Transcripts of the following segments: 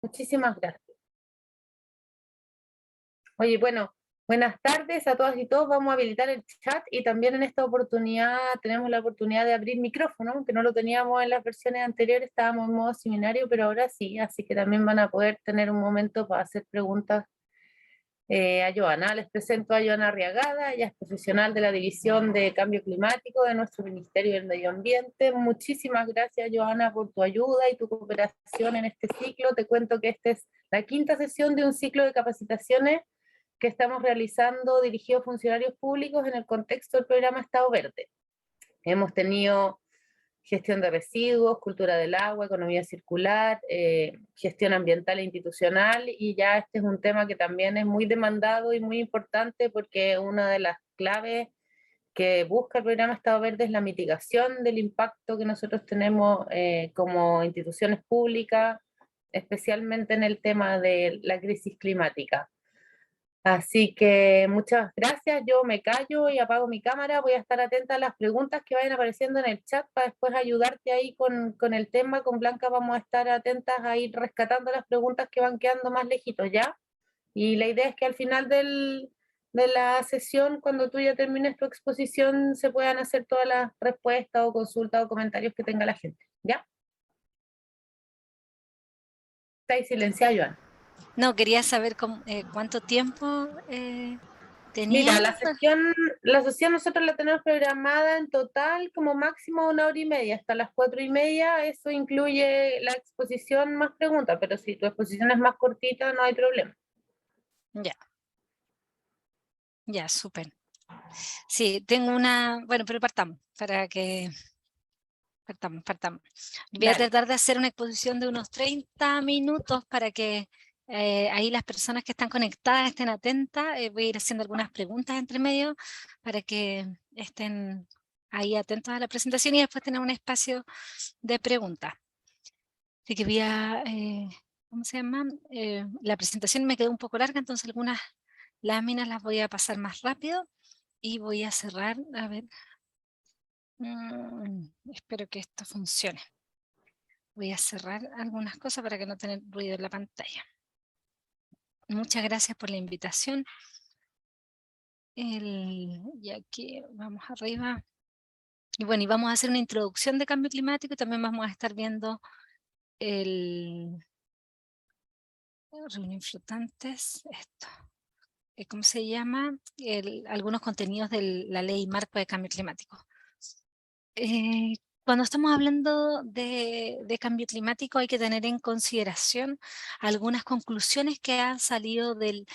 Muchísimas gracias. Oye, bueno, buenas tardes a todas y todos. Vamos a habilitar el chat y también en esta oportunidad tenemos la oportunidad de abrir micrófono, aunque no lo teníamos en las versiones anteriores, estábamos en modo seminario, pero ahora sí, así que también van a poder tener un momento para hacer preguntas a Joana. Les presento a Joana Arriagada, ella es profesional de la División de Cambio Climático de nuestro Ministerio del Medio Ambiente. Muchísimas gracias, Joana, por tu ayuda y tu cooperación en este ciclo. Te cuento que esta es la quinta sesión de un ciclo de capacitaciones que estamos realizando dirigido a funcionarios públicos en el contexto del programa Estado Verde. Hemos tenido gestión de residuos, cultura del agua, economía circular, gestión ambiental e institucional, y ya este es un tema que también es muy demandado y muy importante porque una de las claves que busca el programa Estado Verde es la mitigación del impacto que nosotros tenemos como instituciones públicas, especialmente en el tema de la crisis climática. Así que muchas gracias, yo me callo y apago mi cámara, voy a estar atenta a las preguntas que vayan apareciendo en el chat para después ayudarte ahí con el tema. Con Blanca vamos a estar atentas a ir rescatando las preguntas que van quedando más lejitos, ¿ya? Y la idea es que al final de la sesión, cuando tú ya termines tu exposición, se puedan hacer todas las respuestas o consultas o comentarios que tenga la gente, ¿ya? Está ahí silenciada, Joan. No, quería saber cuánto tiempo Mira, teníamos. la sesión nosotros la tenemos programada en total como máximo 1 hora y media, hasta las 4:30. Eso incluye la exposición más preguntas, pero si tu exposición es más cortita, no hay problema. Ya, súper. Sí, tengo bueno, pero partamos, partamos. Voy a Dale. tratar de hacer una exposición de unos 30 minutos para que ahí las personas que están conectadas estén atentas. Voy a ir haciendo algunas preguntas entre medio para que estén ahí atentos a la presentación y después tener un espacio de preguntas. Así que ¿cómo se llama? La presentación me quedó un poco larga, entonces algunas láminas las voy a pasar más rápido y voy a cerrar, a ver, espero que esto funcione. Voy a cerrar algunas cosas para que no tener ruido en la pantalla. Muchas gracias por la invitación. Y aquí vamos arriba. Y bueno, y vamos a hacer una introducción de cambio climático y también vamos a estar viendo reunión flotantes, esto. ¿Cómo se llama? Algunos contenidos de la ley marco de cambio climático. Cuando estamos hablando de cambio climático hay que tener en consideración algunas conclusiones que han salido del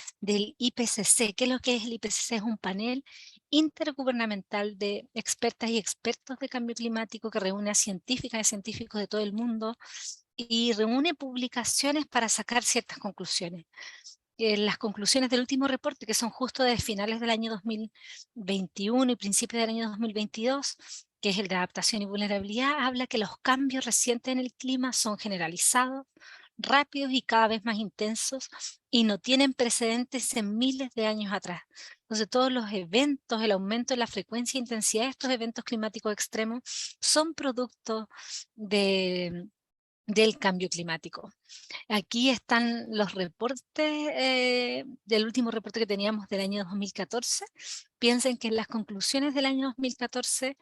IPCC. ¿Qué es lo que es el IPCC? Es un panel intergubernamental de expertas y expertos de cambio climático que reúne a científicas y científicos de todo el mundo y reúne publicaciones para sacar ciertas conclusiones. Las conclusiones del último reporte, que son justo de finales del año 2021 y principios del año 2022, que es el de adaptación y vulnerabilidad, habla que los cambios recientes en el clima son generalizados, rápidos y cada vez más intensos y no tienen precedentes en miles de años atrás. Entonces todos los eventos, el aumento de la frecuencia e intensidad de estos eventos climáticos extremos son producto del cambio climático. Aquí están los reportes del último reporte que teníamos del año 2014. Piensen que en las conclusiones del año 2014,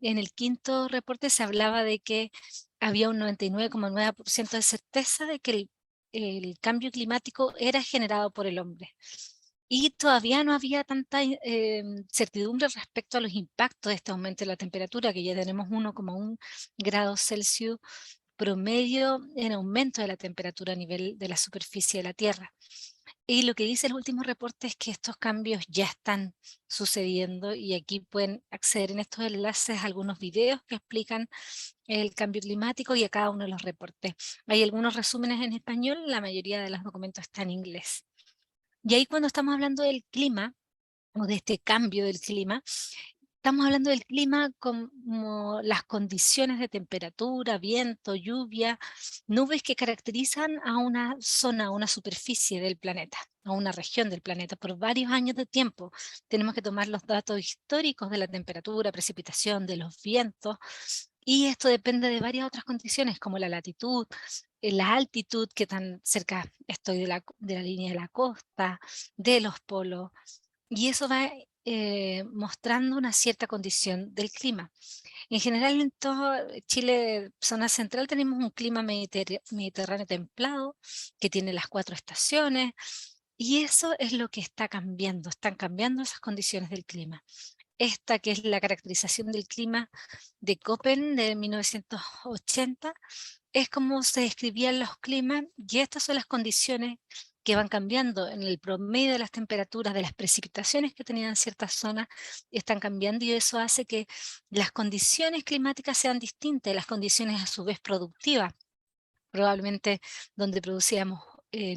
en el quinto reporte se hablaba de que había un 99,9% de certeza de que el cambio climático era generado por el hombre. Y todavía no había tanta certidumbre respecto a los impactos de este aumento de la temperatura, que ya tenemos 1,1 grados Celsius promedio en aumento de la temperatura a nivel de la superficie de la Tierra. Y lo que dice el último reporte es que estos cambios ya están sucediendo y aquí pueden acceder en estos enlaces a algunos videos que explican el cambio climático y a cada uno de los reportes. Hay algunos resúmenes en español, la mayoría de los documentos está en inglés. Y ahí cuando estamos hablando del clima, o de este cambio del clima, estamos hablando del clima como las condiciones de temperatura, viento, lluvia, nubes que caracterizan a una zona, a una superficie del planeta, a una región del planeta por varios años de tiempo. Tenemos que tomar los datos históricos de la temperatura, precipitación, de los vientos, Y esto depende de varias otras condiciones, como la latitud, la altitud, qué tan cerca estoy de la línea de la costa, de los polos, y eso va mostrando una cierta condición del clima. En general, en todo Chile, zona central, tenemos un clima mediterráneo templado, que tiene las 4 estaciones, y eso es lo que está cambiando, están cambiando esas condiciones del clima. Esta que es la caracterización del clima de Köppen de 1980, es como se describían los climas, y estas son las condiciones que van cambiando en el promedio de las temperaturas, de las precipitaciones que tenían ciertas zonas, están cambiando, y eso hace que las condiciones climáticas sean distintas, las condiciones a su vez productivas. Probablemente donde producíamos,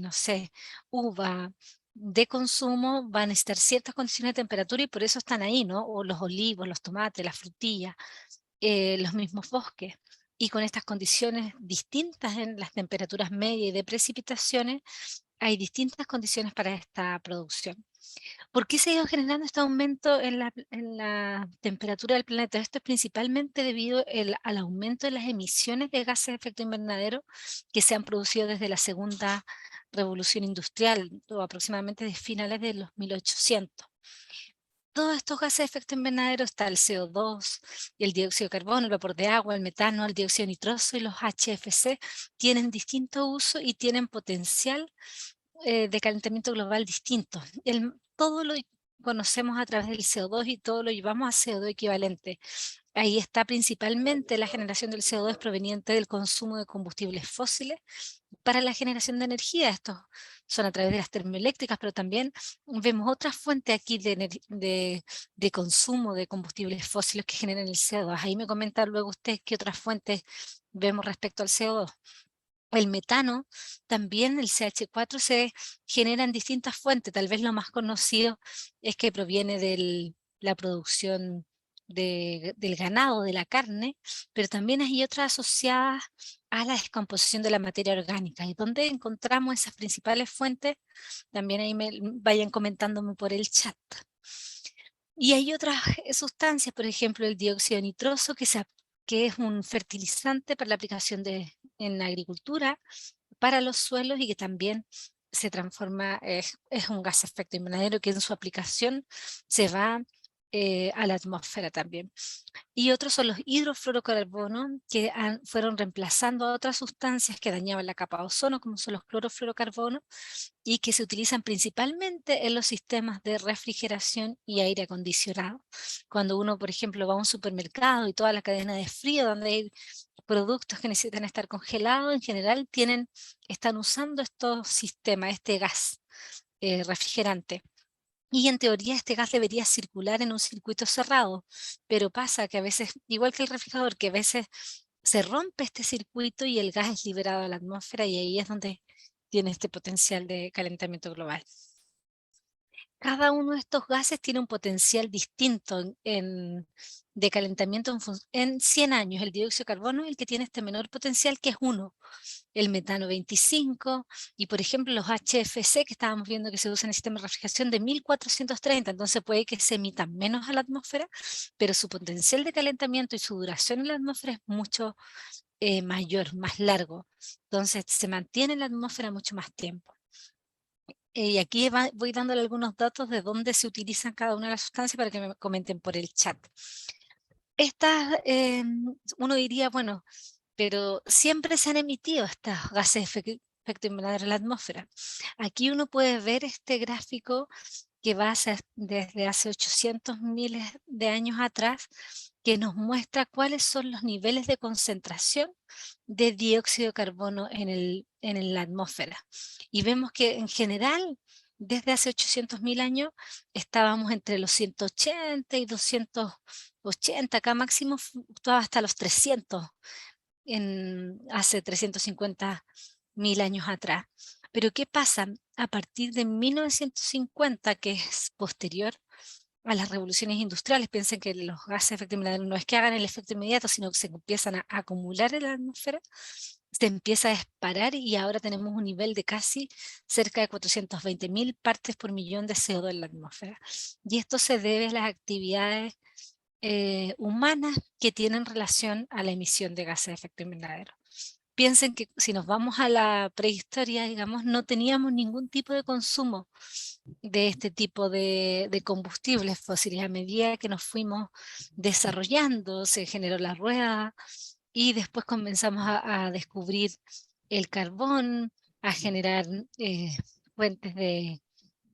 no sé, uva de consumo, van a necesitar ciertas condiciones de temperatura y por eso están ahí, ¿no? O los olivos, los tomates, las frutillas, los mismos bosques. Y con estas condiciones distintas en las temperaturas medias y de precipitaciones, hay distintas condiciones para esta producción. ¿Por qué se ha ido generando este aumento en la temperatura del planeta? Esto es principalmente debido al aumento de las emisiones de gases de efecto invernadero que se han producido desde la segunda revolución industrial, o aproximadamente de finales de los 1800. Todos estos gases de efecto invernadero, está el CO2, el dióxido de carbono, el vapor de agua, el metano, el dióxido nitroso y los HFC, tienen distinto uso y tienen potencial de calentamiento global distinto. Todo lo conocemos a través del CO2 y todo lo llevamos a CO2 equivalente. Ahí está principalmente la generación del CO2 proveniente del consumo de combustibles fósiles para la generación de energía. Estos son a través de las termoeléctricas, pero también vemos otras fuentes aquí de consumo de combustibles fósiles que generan el CO2. Ahí me comentan luego ustedes qué otras fuentes vemos respecto al CO2. El metano, también el CH4 se genera en distintas fuentes. Tal vez lo más conocido es que proviene de la producción del ganado, de la carne, pero también hay otras asociadas a la descomposición de la materia orgánica. ¿Y dónde encontramos esas principales fuentes? También ahí me vayan comentándome por el chat. Y hay otras sustancias, por ejemplo, el dióxido nitroso, que es un fertilizante para la aplicación en la agricultura, para los suelos, y que también se transforma, es un gas efecto invernadero que en su aplicación se va a la atmósfera también. Y otros son los hidrofluorocarbonos, que fueron reemplazando a otras sustancias que dañaban la capa de ozono, como son los clorofluorocarbonos, y que se utilizan principalmente en los sistemas de refrigeración y aire acondicionado. Cuando uno, por ejemplo, va a un supermercado y toda la cadena de frío, donde hay productos que necesitan estar congelados, en general están usando estos sistemas, este gas refrigerante. Y en teoría este gas debería circular en un circuito cerrado, pero pasa que a veces, igual que el refrigerador, que a veces se rompe este circuito y el gas es liberado a la atmósfera, y ahí es donde tiene este potencial de calentamiento global. Cada uno de estos gases tiene un potencial distinto de calentamiento en 100 años. El dióxido de carbono es el que tiene este menor potencial, que es 1, el metano 25, y por ejemplo los HFC que estábamos viendo que se usan en el sistema de refrigeración de 1430, entonces puede que se emitan menos a la atmósfera, pero su potencial de calentamiento y su duración en la atmósfera es mucho mayor, más largo, entonces se mantiene en la atmósfera mucho más tiempo. Y aquí voy dándole algunos datos de dónde se utilizan cada una de las sustancias para que me comenten por el chat. Estas, uno diría, bueno, pero siempre se han emitido estos gases de efecto invernadero en la atmósfera. Aquí uno puede ver este gráfico que va desde hace 800 miles de años atrás, que nos muestra cuáles son los niveles de concentración de dióxido de carbono en la atmósfera. Y vemos que en general, desde hace 800.000 años, estábamos entre los 180 y 280, acá máximo estaba hasta los 300 hace 350.000 años atrás. Pero ¿qué pasa? A partir de 1950, que es posterior a las revoluciones industriales, piensen que los gases de efecto invernadero no es que hagan el efecto inmediato, sino que se empiezan a acumular en la atmósfera, se empieza a disparar, y ahora tenemos un nivel de casi cerca de 420.000 partes por millón de CO2 en la atmósfera. Y esto se debe a las actividades humanas que tienen relación a la emisión de gases de efecto invernadero. Piensen que si nos vamos a la prehistoria, digamos, no teníamos ningún tipo de consumo de este tipo de combustibles fósiles. A medida que nos fuimos desarrollando, se generó la rueda y después comenzamos a descubrir el carbón, a generar fuentes de,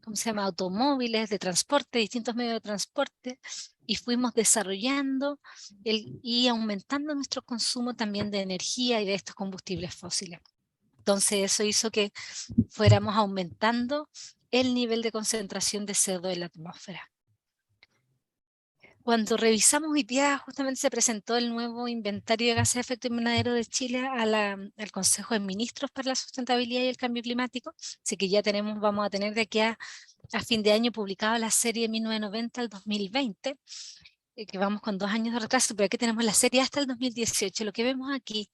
¿cómo se llama?, automóviles, de transporte, distintos medios de transporte, y fuimos desarrollando y aumentando nuestro consumo también de energía y de estos combustibles fósiles. Entonces eso hizo que fuéramos aumentando el nivel de concentración de CO2 en la atmósfera. Cuando revisamos hoy día, justamente se presentó el nuevo inventario de gases de efecto invernadero de Chile al Consejo de Ministros para la Sustentabilidad y el Cambio Climático, así que ya vamos a tener de aquí a fin de año publicada la serie de 1990 al 2020, que vamos con 2 años de retraso, pero aquí tenemos la serie hasta el 2018. Lo que vemos aquí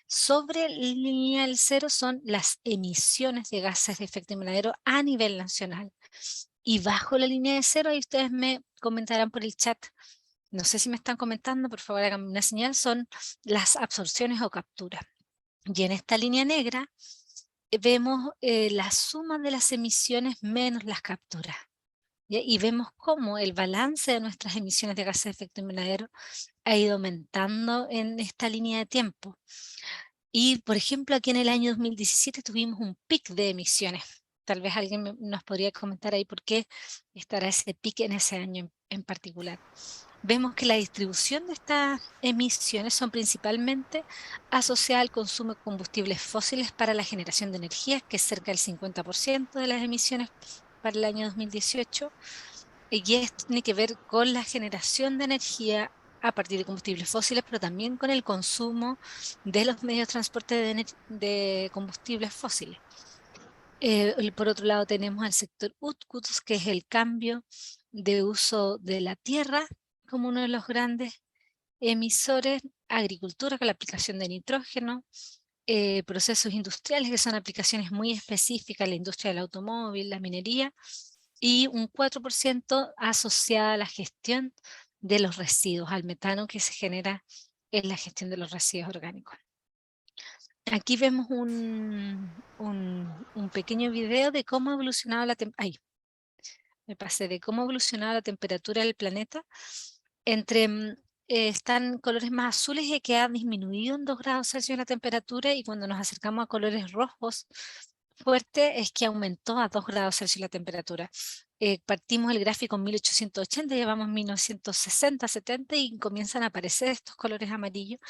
sobre la línea del cero son las emisiones de gases de efecto invernadero a nivel nacional. Y bajo la línea de cero, ahí ustedes me comentarán por el chat, no sé si me están comentando, por favor háganme una señal, son las absorciones o capturas. Y en esta línea negra vemos la suma de las emisiones menos las capturas. Y vemos cómo el balance de nuestras emisiones de gases de efecto invernadero ha ido aumentando en esta línea de tiempo. Y, por ejemplo, aquí en el año 2017 tuvimos un pic de emisiones. Tal vez alguien nos podría comentar ahí por qué estará ese pic en ese año en particular. Vemos que la distribución de estas emisiones son principalmente asociadas al consumo de combustibles fósiles para la generación de energía, que es cerca del 50% de las emisiones para el año 2018, y esto tiene que ver con la generación de energía a partir de combustibles fósiles, pero también con el consumo de los medios de transporte de combustibles fósiles. Por otro lado tenemos al sector UTCUTS, que es el cambio de uso de la tierra como uno de los grandes emisores, agricultura con la aplicación de nitrógeno, procesos industriales que son aplicaciones muy específicas, la industria del automóvil, la minería, y un 4% asociada a la gestión de los residuos, al metano que se genera en la gestión de los residuos orgánicos. Aquí vemos un pequeño video de cómo ha evolucionado de cómo ha evolucionado la temperatura del planeta. Están colores más azules y que ha disminuido en 2 grados Celsius la temperatura, y cuando nos acercamos a colores rojos fuerte es que aumentó a 2 grados Celsius la temperatura. Partimos el gráfico en 1880, llevamos 1960, 70 y comienzan a aparecer estos colores amarillos.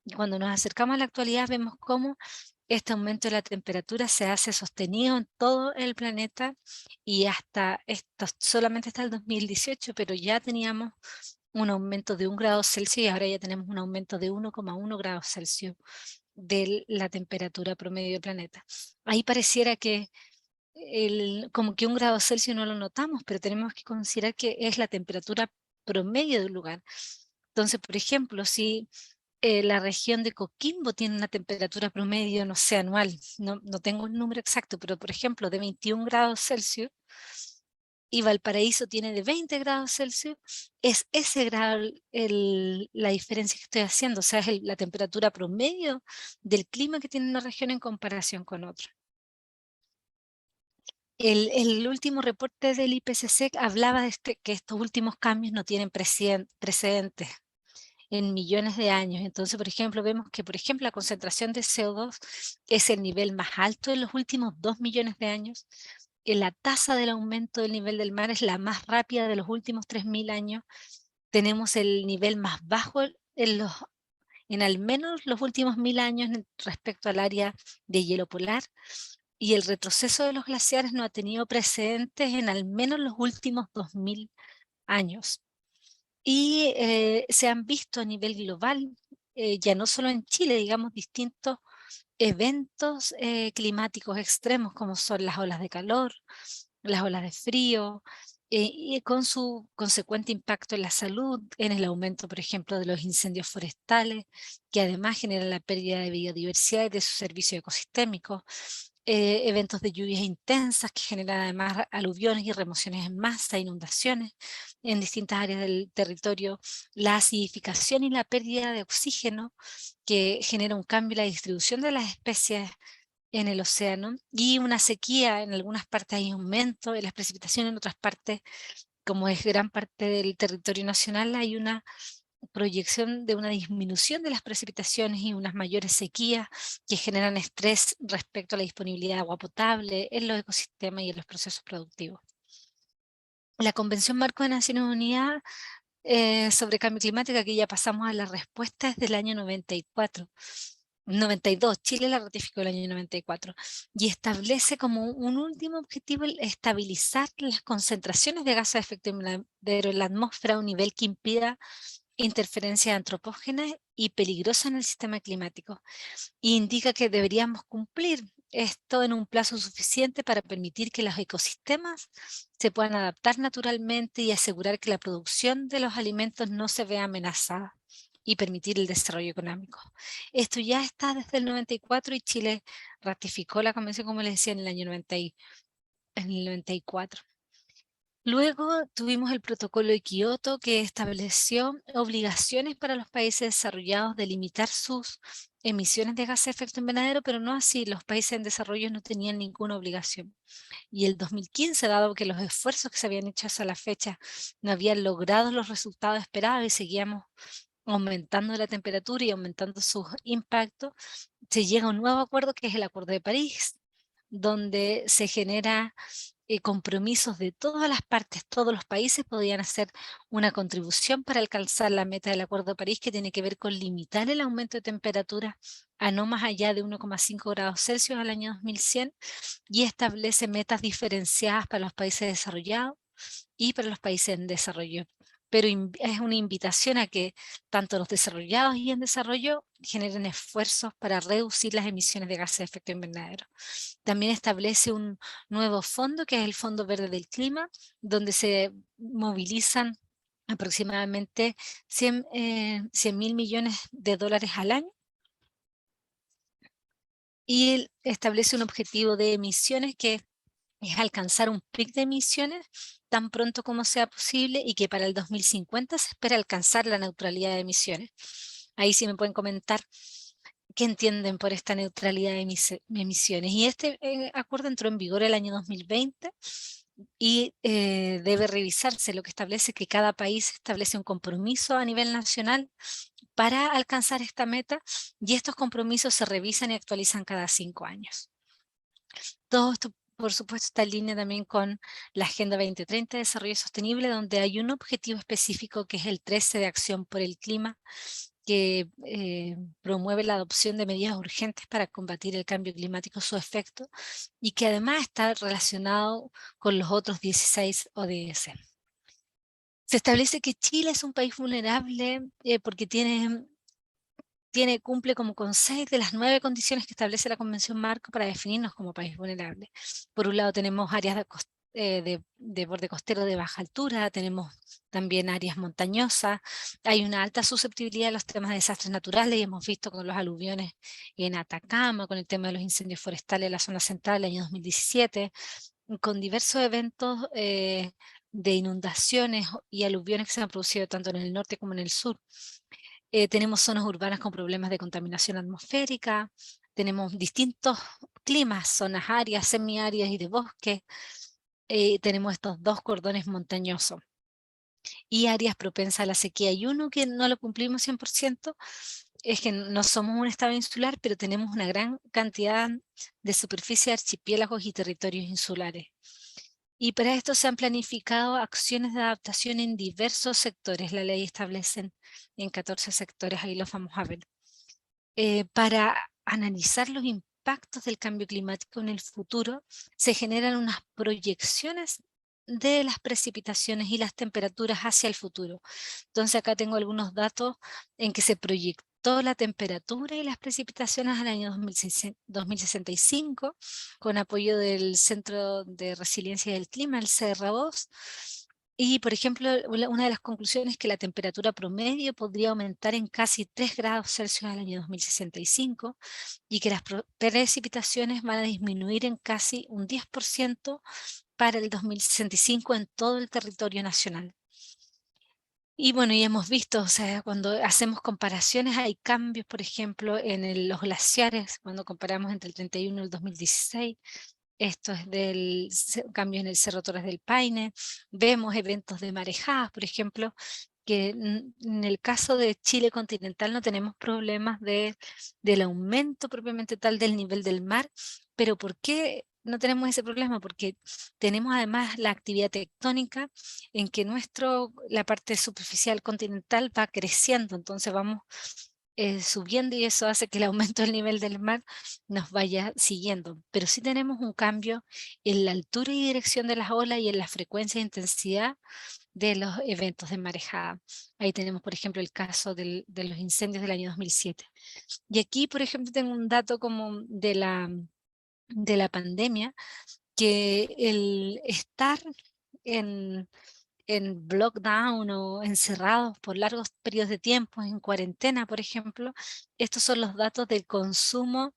Y cuando nos acercamos a la actualidad vemos cómo este aumento de la temperatura se hace sostenido en todo el planeta, y solamente hasta el 2018, pero ya teníamos un aumento de 1 grado Celsius y ahora ya tenemos un aumento de 1,1 grados Celsius de la temperatura promedio del planeta. Ahí pareciera que como que 1 grado Celsius no lo notamos, pero tenemos que considerar que es la temperatura promedio del lugar. Entonces, por ejemplo, si la región de Coquimbo tiene una temperatura promedio, no sé, anual, no tengo un número exacto, pero por ejemplo de 21 grados Celsius, y Valparaíso tiene de 20 grados Celsius, es ese grado la diferencia que estoy haciendo, o sea, es la temperatura promedio del clima que tiene una región en comparación con otra. El último reporte del IPCC hablaba de que estos últimos cambios no tienen precedentes en millones de años. Entonces, por ejemplo, vemos que, por ejemplo, la concentración de CO2 es el nivel más alto en los últimos 2 millones de años. La tasa del aumento del nivel del mar es la más rápida de los últimos 3.000 años. Tenemos el nivel más bajo en al menos los últimos 1.000 años respecto al área de hielo polar, y el retroceso de los glaciares no ha tenido precedentes en al menos los últimos 2.000 años. Y se han visto a nivel global, ya no solo en Chile, digamos, distintos eventos climáticos extremos como son las olas de calor, las olas de frío, y con su consecuente impacto en la salud, en el aumento, por ejemplo, de los incendios forestales, que además generan la pérdida de biodiversidad y de sus servicios ecosistémicos, eventos de lluvias intensas que generan además aluviones y remociones en masa, inundaciones en distintas áreas del territorio, la acidificación y la pérdida de oxígeno que genera un cambio en la distribución de las especies en el océano, y una sequía. En algunas partes hay aumento en las precipitaciones, en otras partes, como es gran parte del territorio nacional, hay una proyección de una disminución de las precipitaciones y unas mayores sequías que generan estrés respecto a la disponibilidad de agua potable en los ecosistemas y en los procesos productivos. La Convención Marco de Naciones Unidas sobre cambio climático, aquí ya pasamos a la respuesta, es del año 94. 92, Chile la ratificó el año 94 y establece como un último objetivo el estabilizar las concentraciones de gases de efecto invernadero en la atmósfera a un nivel que impida interferencias antropógenas y peligrosas en el sistema climático. E indica que deberíamos cumplir esto en un plazo suficiente para permitir que los ecosistemas se puedan adaptar naturalmente y asegurar que la producción de los alimentos no se vea amenazada y permitir el desarrollo económico. Esto ya está desde el 94 y Chile ratificó la convención, como les decía, en el año 94. Luego tuvimos el protocolo de Kioto, que estableció obligaciones para los países desarrollados de limitar sus emisiones de gases de efecto invernadero, pero no así, los países en desarrollo no tenían ninguna obligación. Y el 2015, dado que los esfuerzos que se habían hecho hasta la fecha no habían logrado los resultados esperados y seguíamos aumentando la temperatura y aumentando sus impactos, se llega a un nuevo acuerdo, que es el Acuerdo de París, donde se genera compromisos de todas las partes. Todos los países podían hacer una contribución para alcanzar la meta del Acuerdo de París, que tiene que ver con limitar el aumento de temperatura a no más allá de 1,5 grados Celsius al año 2100, y establece metas diferenciadas para los países desarrollados y para los países en desarrollo. Pero es una invitación a que tanto los desarrollados y en desarrollo generen esfuerzos para reducir las emisiones de gases de efecto invernadero. También establece un nuevo fondo, que es el Fondo Verde del Clima, donde se movilizan aproximadamente 100.000 millones de dólares al año, y establece un objetivo de emisiones que es alcanzar un pic de emisiones tan pronto como sea posible, y que para el 2050 se espera alcanzar la neutralidad de emisiones. Ahí sí me pueden comentar qué entienden por esta neutralidad de emisiones. Y este acuerdo entró en vigor el año 2020 y debe revisarse, lo que establece que cada país establece un compromiso a nivel nacional para alcanzar esta meta, y estos compromisos se revisan y actualizan cada 5 años. Todo esto, por supuesto, está en línea también con la Agenda 2030 de Desarrollo Sostenible, donde hay un objetivo específico, que es el 13 de Acción por el Clima, que promueve la adopción de medidas urgentes para combatir el cambio climático, su efecto, y que además está relacionado con los otros 16 ODS. Se establece que Chile es un país vulnerable porque cumple como con 6 de las 9 condiciones que establece la Convención Marco para definirnos como país vulnerable. Por un lado tenemos áreas de borde costero de baja altura, tenemos también áreas montañosas, hay una alta susceptibilidad a los temas de desastres naturales, y hemos visto con los aluviones en Atacama, con el tema de los incendios forestales en la zona central del año 2017, con diversos eventos de inundaciones y aluviones que se han producido tanto en el norte como en el sur. Tenemos zonas urbanas con problemas de contaminación atmosférica, tenemos distintos climas, zonas áridas, semiáridas y de bosque, tenemos estos 2 cordones montañosos y áreas propensas a la sequía. Y uno que no lo cumplimos 100% es que no somos un estado insular, pero tenemos una gran cantidad de superficie de archipiélagos y territorios insulares. Y para esto se han planificado acciones de adaptación en diversos sectores. La ley establece en 14 sectores, ahí los vamos a ver. Para analizar los impactos del cambio climático en el futuro, se generan unas proyecciones de las precipitaciones y las temperaturas hacia el futuro. Entonces acá tengo algunos datos en que se proyectó la temperatura y las precipitaciones al año 2065, con apoyo del Centro de Resiliencia del Clima, el CR2, Y, por ejemplo, una de las conclusiones es que la temperatura promedio podría aumentar en casi 3 grados Celsius al año 2065 y que las precipitaciones van a disminuir en casi un 10% para el 2065 en todo el territorio nacional. Y bueno, y hemos visto, o sea, cuando hacemos comparaciones, hay cambios, por ejemplo, en los glaciares, cuando comparamos entre el 31 y el 2016, esto es del cambio en el Cerro Torres del Paine, vemos eventos de marejadas, por ejemplo, que en el caso de Chile continental no tenemos problemas del aumento propiamente tal del nivel del mar, pero ¿por qué no tenemos ese problema? Porque tenemos además la actividad tectónica en que la parte superficial continental va creciendo, entonces vamos subiendo y eso hace que el aumento del nivel del mar nos vaya siguiendo. Pero sí tenemos un cambio en la altura y dirección de las olas y en la frecuencia e intensidad de los eventos de marejada. Ahí tenemos, por ejemplo, el caso de los incendios del año 2007. Y aquí, por ejemplo, tengo un dato como de la pandemia, que el estar en lockdown o encerrados por largos periodos de tiempo, en cuarentena, por ejemplo, estos son los datos del consumo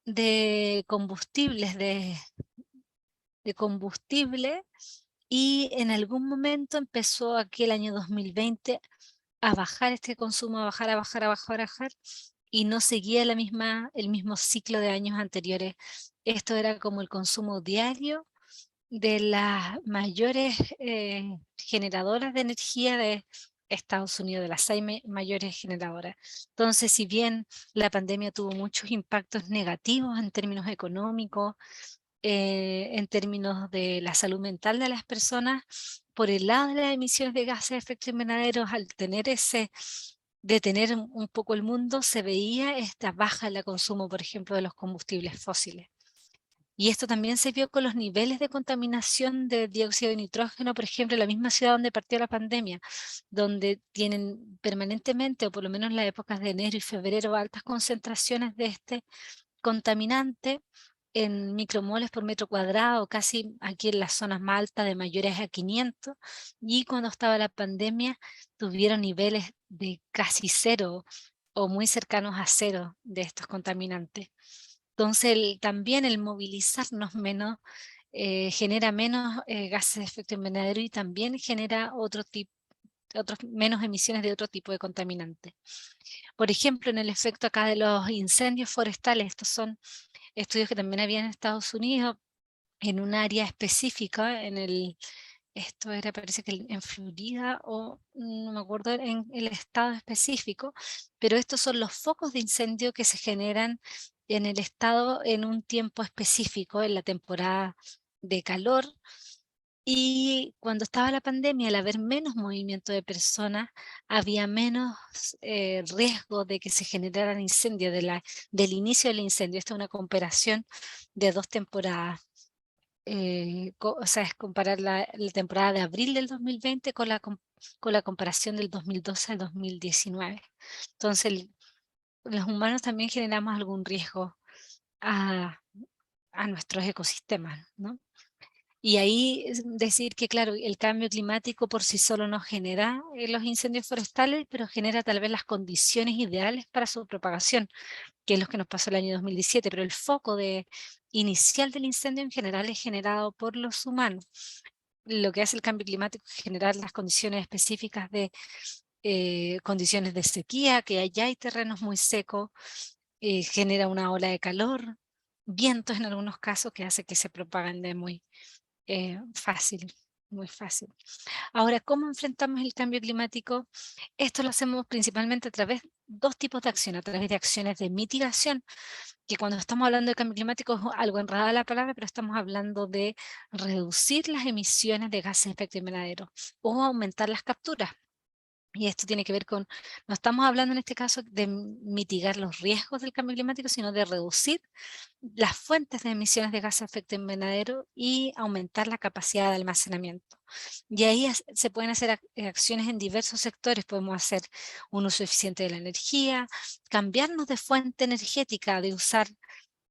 de combustibles, de combustible, y en algún momento empezó aquí el año 2020 a bajar este consumo, a bajar, a bajar, a bajar, a bajar, y no seguía el mismo ciclo de años anteriores. Esto era como el consumo diario de las mayores generadoras de energía de Estados Unidos, de las 6 mayores generadoras. Entonces, si bien la pandemia tuvo muchos impactos negativos en términos económicos, en términos de la salud mental de las personas, por el lado de las emisiones de gases de efecto invernadero, al detener un poco el mundo, se veía esta baja en el consumo, por ejemplo, de los combustibles fósiles. Y esto también se vio con los niveles de contaminación de dióxido de nitrógeno, por ejemplo, en la misma ciudad donde partió la pandemia, donde tienen permanentemente, o por lo menos en las épocas de enero y febrero, altas concentraciones de este contaminante en micromoles por metro cuadrado, casi aquí en las zonas más altas de mayores a 500, y cuando estaba la pandemia tuvieron niveles de casi cero o muy cercanos a cero de estos contaminantes. Entonces, también el movilizarnos menos genera menos gases de efecto invernadero y también genera menos emisiones de otro tipo de contaminantes. Por ejemplo, en el efecto acá de los incendios forestales, estos son estudios que también había en Estados Unidos, en un área específica, esto era, parece que en Florida o no me acuerdo en el estado específico, pero estos son los focos de incendio que se generan en el estado en un tiempo específico, en la temporada de calor. Y cuando estaba la pandemia, al haber menos movimiento de personas, había menos riesgo de que se generaran incendios del inicio del incendio. Esta es una comparación de 2 temporadas. O sea, es comparar la temporada de abril del 2020 con la comparación del 2012 al 2019. Entonces, los humanos también generamos algún riesgo a, a nuestros ecosistemas, ¿no? Y ahí decir que, claro, el cambio climático por sí solo no genera los incendios forestales, pero genera tal vez las condiciones ideales para su propagación, que es lo que nos pasó el año 2017, pero el foco inicial del incendio en general es generado por los humanos. Lo que hace el cambio climático es generar las condiciones específicas de condiciones de sequía, que allá hay terrenos muy secos, genera una ola de calor, vientos en algunos casos que hace que se propaguen de muy fácil, muy fácil. Ahora, ¿cómo enfrentamos el cambio climático? Esto lo hacemos principalmente a través de 2 tipos de acciones, a través de acciones de mitigación, que cuando estamos hablando de cambio climático es algo enredada la palabra, pero estamos hablando de reducir las emisiones de gases de efecto invernadero o aumentar las capturas. Y esto tiene que ver con, no estamos hablando en este caso de mitigar los riesgos del cambio climático, sino de reducir las fuentes de emisiones de gases de efecto invernadero y aumentar la capacidad de almacenamiento. Y ahí se pueden hacer acciones en diversos sectores. Podemos hacer un uso eficiente de la energía, cambiarnos de fuente energética, de usar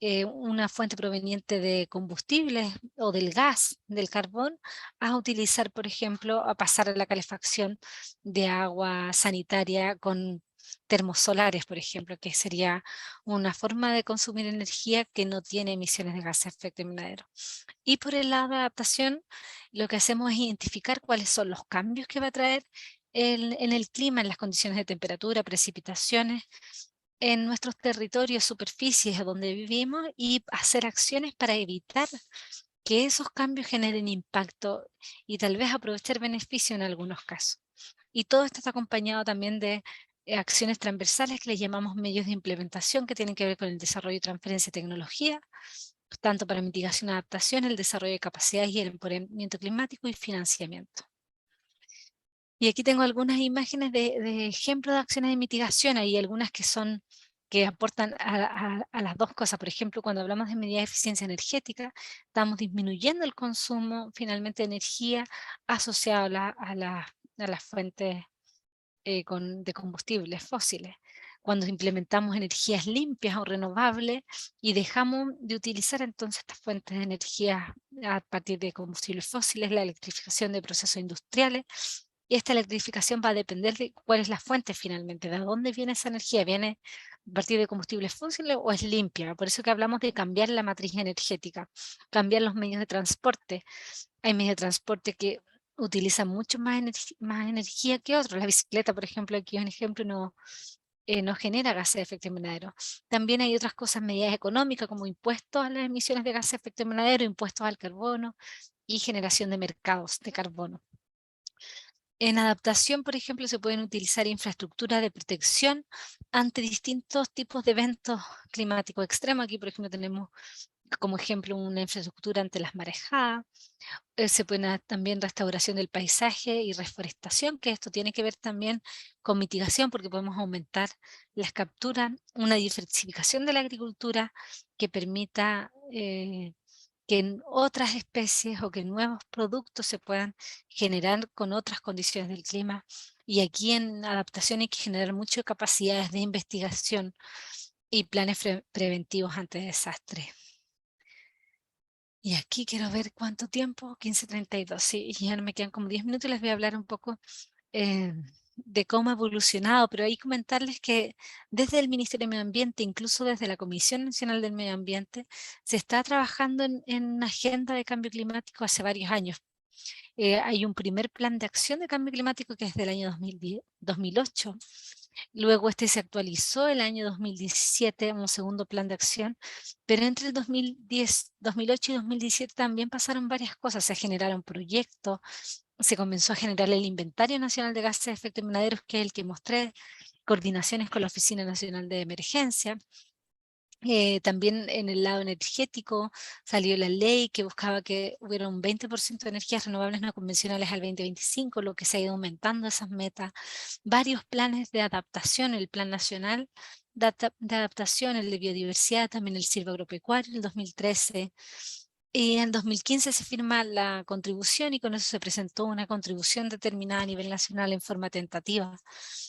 una fuente proveniente de combustibles o del gas, del carbón, a utilizar, por ejemplo, a pasar a la calefacción de agua sanitaria con termosolares, por ejemplo, que sería una forma de consumir energía que no tiene emisiones de gases de efecto invernadero. Y por el lado de adaptación, lo que hacemos es identificar cuáles son los cambios que va a traer en el clima, en las condiciones de temperatura, precipitaciones, en nuestros territorios, superficies a donde vivimos, y hacer acciones para evitar que esos cambios generen impacto y tal vez aprovechar beneficio en algunos casos. Y todo esto está acompañado también de acciones transversales que le llamamos medios de implementación, que tienen que ver con el desarrollo y transferencia de tecnología, tanto para mitigación y adaptación, el desarrollo de capacidades y el empoderamiento climático y financiamiento. Y aquí tengo algunas imágenes de ejemplos de acciones de mitigación. Hay algunas que aportan a las dos cosas. Por ejemplo, cuando hablamos de medidas de eficiencia energética, estamos disminuyendo el consumo finalmente de energía asociado a las fuentes de combustibles fósiles. Cuando implementamos energías limpias o renovables y dejamos de utilizar entonces estas fuentes de energía a partir de combustibles fósiles, la electrificación de procesos industriales. Y esta electrificación va a depender de cuál es la fuente finalmente, de dónde viene esa energía. ¿Viene a partir de combustibles fósiles o es limpia? Por eso que hablamos de cambiar la matriz energética, cambiar los medios de transporte. Hay medios de transporte que utilizan mucho más energía que otros. La bicicleta, por ejemplo, aquí es un ejemplo, no genera gases de efecto invernadero. También hay otras cosas, medidas económicas como impuestos a las emisiones de gases de efecto invernadero, impuestos al carbono y generación de mercados de carbono. En adaptación, por ejemplo, se pueden utilizar infraestructuras de protección ante distintos tipos de eventos climáticos extremos. Aquí, por ejemplo, tenemos como ejemplo una infraestructura ante las marejadas. Se puede también restauración del paisaje y reforestación, que esto tiene que ver también con mitigación, porque podemos aumentar las capturas, una diversificación de la agricultura que permita que en otras especies o que nuevos productos se puedan generar con otras condiciones del clima. Y aquí en adaptación hay que generar muchas capacidades de investigación y planes preventivos ante desastres. Y aquí quiero ver cuánto tiempo, 15:32, sí, y ya me quedan como 10 minutos y les voy a hablar un poco eh, de cómo ha evolucionado, pero ahí comentarles que desde el Ministerio de Medio Ambiente, incluso desde la Comisión Nacional del Medio Ambiente, se está trabajando en una agenda de cambio climático hace varios años. Hay un primer plan de acción de cambio climático que es del año 2010, 2008. Luego este se actualizó el año 2017, un segundo plan de acción, pero entre el 2010, 2008 y 2017 también pasaron varias cosas. Se generaron proyectos, se comenzó a generar el Inventario Nacional de Gases de Efecto Invernadero, que es el que mostré, coordinaciones con la Oficina Nacional de Emergencia. También en el lado energético salió la ley que buscaba que hubiera un 20% de energías renovables no convencionales al 2025, lo que se ha ido aumentando esas metas. Varios planes de adaptación, el Plan Nacional de Adaptación, el de Biodiversidad, también el Silvagropecuario, el 2013. Y en 2015 se firma la contribución y con eso se presentó una contribución determinada a nivel nacional en forma tentativa.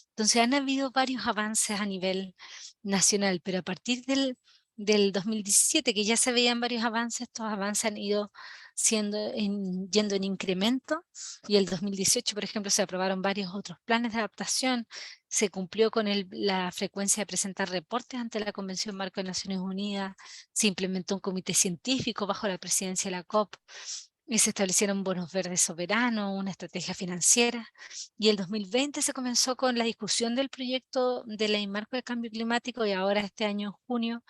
Entonces han habido varios avances a nivel nacional, pero a partir del 2017, que ya se veían varios avances, estos avances han ido yendo en incremento, y el 2018, por ejemplo, se aprobaron varios otros planes de adaptación, se cumplió con la frecuencia de presentar reportes ante la Convención Marco de Naciones Unidas, se implementó un comité científico bajo la presidencia de la COP, y se establecieron bonos verdes soberanos, una estrategia financiera, y el 2020 se comenzó con la discusión del proyecto de ley marco de cambio climático, y ahora este año, en junio,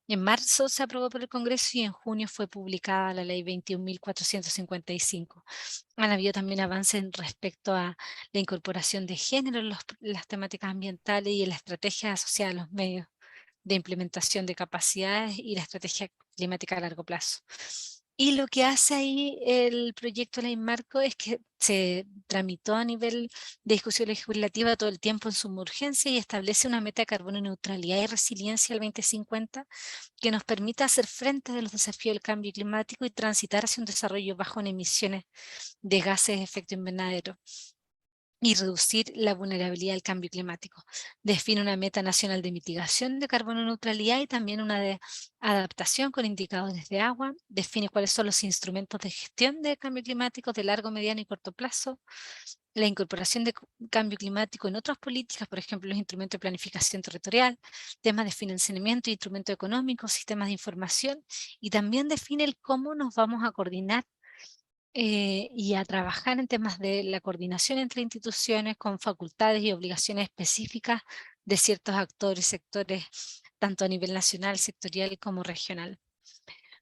en marzo se aprobó por el Congreso y en junio fue publicada la ley 21.455. Han habido también avances respecto a la incorporación de género en las temáticas ambientales y en la estrategia asociada a los medios de implementación de capacidades y la estrategia climática a largo plazo. Y lo que hace ahí el proyecto de ley marco es que se tramitó a nivel de discusión legislativa todo el tiempo en suma urgencia y establece una meta de carbono neutralidad y resiliencia al 2050 que nos permita hacer frente a los desafíos del cambio climático y transitar hacia un desarrollo bajo en emisiones de gases de efecto invernadero. y reducir la vulnerabilidad al cambio climático. Define una meta nacional de mitigación de carbono neutralidad y también una de adaptación con indicadores de agua. Define cuáles son los instrumentos de gestión de cambio climático de largo, mediano y corto plazo. La incorporación de cambio climático en otras políticas, por ejemplo, los instrumentos de planificación territorial, temas de financiamiento, instrumentos económicos, sistemas de información, y también define el cómo nos vamos a coordinar y a trabajar en temas de la coordinación entre instituciones con facultades y obligaciones específicas de ciertos actores, sectores, tanto a nivel nacional, sectorial como regional.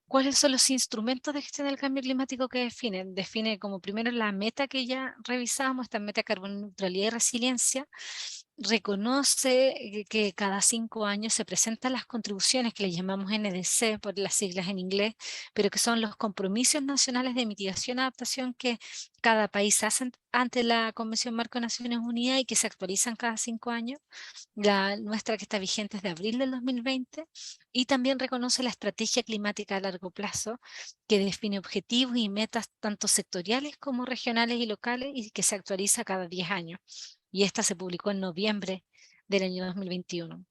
¿Cuáles son los instrumentos de gestión del cambio climático que definen? Define como primero la meta que ya revisamos, esta meta de carbono neutralidad y resiliencia. Reconoce que cada 5 años se presentan las contribuciones que le llamamos NDC por las siglas en inglés, pero que son los compromisos nacionales de mitigación y adaptación que cada país hace ante la Convención Marco de Naciones Unidas y que se actualizan cada 5 años. La nuestra que está vigente es de abril del 2020 y también reconoce la estrategia climática a largo plazo que define objetivos y metas tanto sectoriales como regionales y locales y que se actualiza cada 10 años. Y esta se publicó en noviembre del año 2021.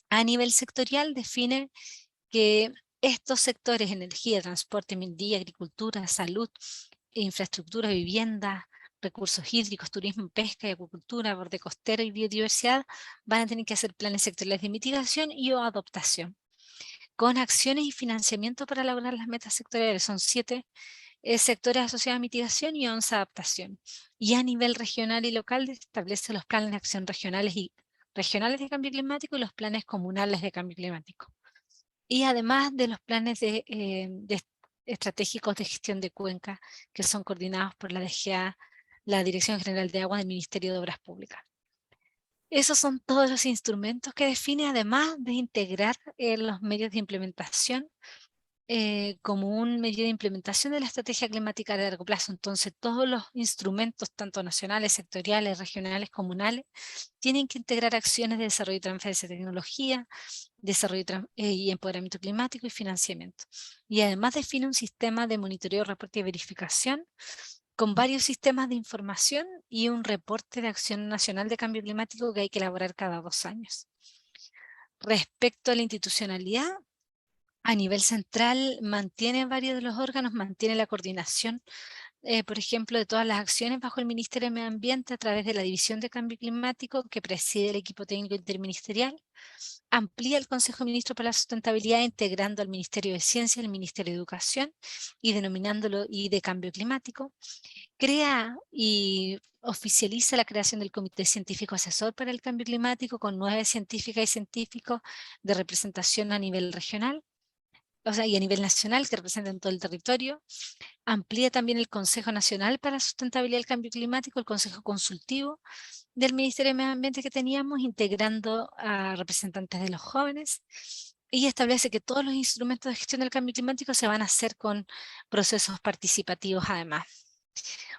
A nivel sectorial define que estos sectores, energía, transporte, minería, agricultura, salud, infraestructura, vivienda, recursos hídricos, turismo, pesca y acuicultura, borde costero y biodiversidad, van a tener que hacer planes sectoriales de mitigación y o adaptación, con acciones y financiamiento para lograr las metas sectoriales. Son 7 sectores asociados a mitigación y 11 adaptación. Y a nivel regional y local establece los planes de acción regionales de cambio climático y los planes comunales de cambio climático. Y además de los planes de estratégicos de gestión de cuenca que son coordinados por la DGA, la Dirección General de Agua del Ministerio de Obras Públicas. Esos son todos los instrumentos que define, además de integrar los medios de implementación como un medio de implementación de la estrategia climática a largo plazo. Entonces, todos los instrumentos, tanto nacionales, sectoriales, regionales, comunales, tienen que integrar acciones de desarrollo y transferencia de tecnología, desarrollo y empoderamiento climático y financiamiento. Y además define un sistema de monitoreo, reporte y verificación con varios sistemas de información y un reporte de acción nacional de cambio climático que hay que elaborar cada 2 años. Respecto a la institucionalidad, a nivel central mantiene varios de los órganos, mantiene la coordinación, por ejemplo, de todas las acciones bajo el Ministerio de Medio Ambiente a través de la División de Cambio Climático que preside el equipo técnico interministerial. Amplía el Consejo de Ministros para la Sustentabilidad integrando al Ministerio de Ciencia, el Ministerio de Educación y denominándolo y de Cambio Climático. Crea y oficializa la creación del Comité Científico Asesor para el Cambio Climático con 9 científicas y científicos de representación a nivel regional, o sea, y a nivel nacional que representan todo el territorio. Amplía también el Consejo Nacional para la Sustentabilidad y el Cambio Climático, el Consejo Consultivo del Ministerio de Medio Ambiente que teníamos, integrando a representantes de los jóvenes, y establece que todos los instrumentos de gestión del cambio climático se van a hacer con procesos participativos además.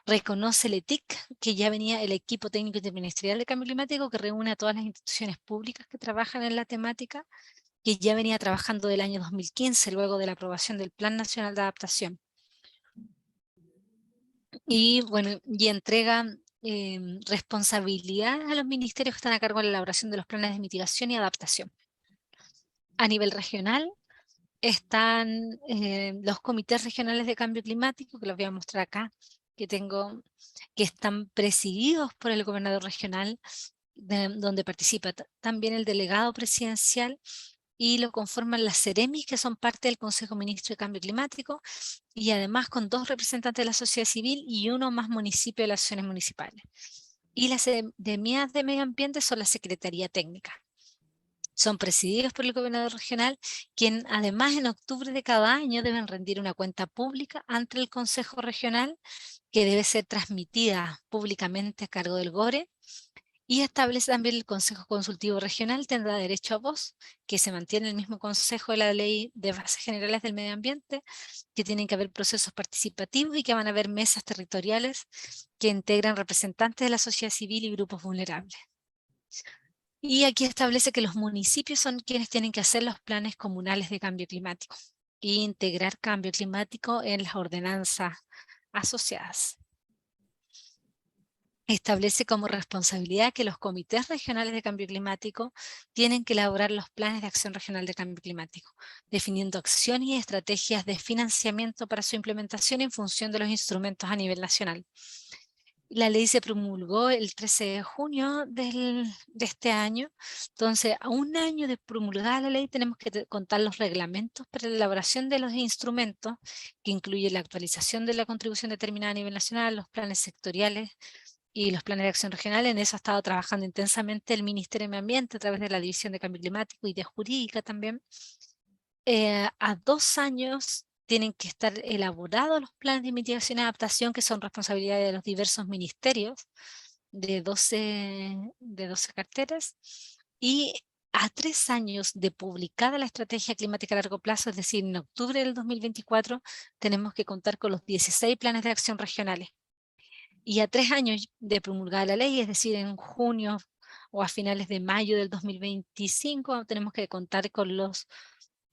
Reconoce el ETIC, que ya venía el equipo técnico interministerial de cambio climático que reúne a todas las instituciones públicas que trabajan en la temática, que ya venía trabajando del año 2015, luego de la aprobación del Plan Nacional de Adaptación. Y bueno, y entrega responsabilidad a los ministerios que están a cargo de la elaboración de los planes de mitigación y adaptación. A nivel regional están los comités regionales de cambio climático, que los voy a mostrar acá, que están presididos por el gobernador regional, donde participa también el delegado presidencial, y lo conforman las CEREMIS, que son parte del Consejo Ministro de Cambio Climático, y además con 2 representantes de la sociedad civil y 1 más municipio de las acciones municipales. Y las seremías de medio ambiente son la Secretaría Técnica. Son presididos por el gobernador regional, quien además en octubre de cada año deben rendir una cuenta pública ante el Consejo Regional, que debe ser transmitida públicamente a cargo del GORE, y establece también el Consejo Consultivo Regional tendrá derecho a voz, que se mantiene el mismo consejo de la Ley de Bases Generales del Medio Ambiente, que tienen que haber procesos participativos y que van a haber mesas territoriales que integran representantes de la sociedad civil y grupos vulnerables. Y aquí establece que los municipios son quienes tienen que hacer los planes comunales de cambio climático e integrar cambio climático en las ordenanzas asociadas. establece como responsabilidad que los comités regionales de cambio climático tienen que elaborar los planes de acción regional de cambio climático, definiendo acciones y estrategias de financiamiento para su implementación en función de los instrumentos a nivel nacional. La ley se promulgó el 13 de junio de este año, entonces a un año de promulgada la ley tenemos que contar los reglamentos para la elaboración de los instrumentos, que incluye la actualización de la contribución determinada a nivel nacional, los planes sectoriales y los planes de acción regional. En eso ha estado trabajando intensamente el Ministerio de Medio Ambiente a través de la División de Cambio Climático y de Jurídica también. A 2 años tienen que estar elaborados los planes de mitigación y adaptación, que son responsabilidad de los diversos ministerios, de 12 carteras, y a 3 años de publicada la estrategia climática a largo plazo, es decir, en octubre del 2024, tenemos que contar con los 16 planes de acción regionales. Y a 3 años de promulgada la ley, es decir, en junio o a finales de mayo del 2025, tenemos que contar con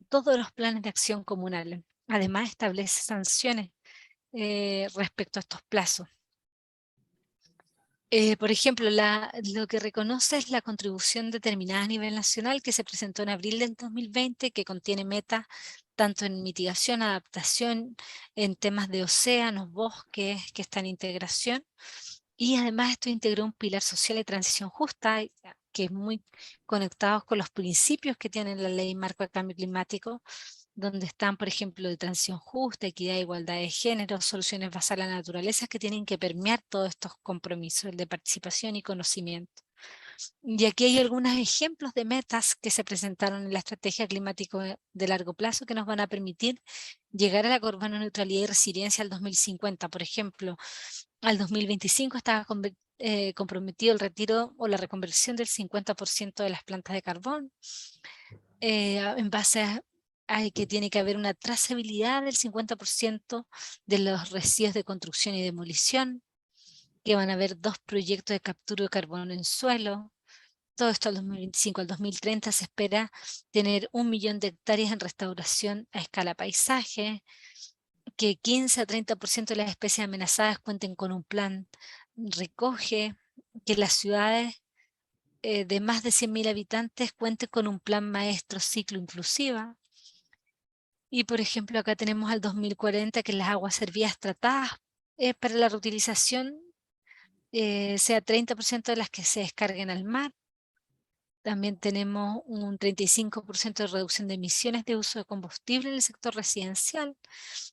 todos los planes de acción comunales. Además, establece sanciones respecto a estos plazos. Por ejemplo, lo que reconoce es la contribución determinada a nivel nacional que se presentó en abril del 2020, que contiene metas tanto en mitigación, adaptación, en temas de océanos, bosques, que está en integración. Y además esto integró un pilar social de transición justa, que es muy conectado con los principios que tiene la Ley Marco de Cambio Climático, donde están, por ejemplo, de transición justa, equidad, igualdad de género, soluciones basadas en la naturaleza, que tienen que permear todos estos compromisos, el de participación y conocimiento. Y aquí hay algunos ejemplos de metas que se presentaron en la estrategia climática de largo plazo que nos van a permitir llegar a la carbono neutralidad y resiliencia al 2050. Por ejemplo, al 2025 estaba comprometido el retiro o la reconversión del 50% de las plantas de carbón, en base a que tiene que haber una trazabilidad del 50% de los residuos de construcción y demolición, que van a haber 2 proyectos de captura de carbono en suelo. Todo esto al 2025. Al 2030 se espera tener 1 millón de hectáreas en restauración a escala paisaje, que 15 a 30% de las especies amenazadas cuenten con un plan recoge, que las ciudades de más de 100.000 habitantes cuenten con un plan maestro ciclo inclusiva. Y por ejemplo acá tenemos al 2040 que las aguas servidas tratadas para la reutilización sea 30% de las que se descarguen al mar. También tenemos un 35% de reducción de emisiones de uso de combustible en el sector residencial.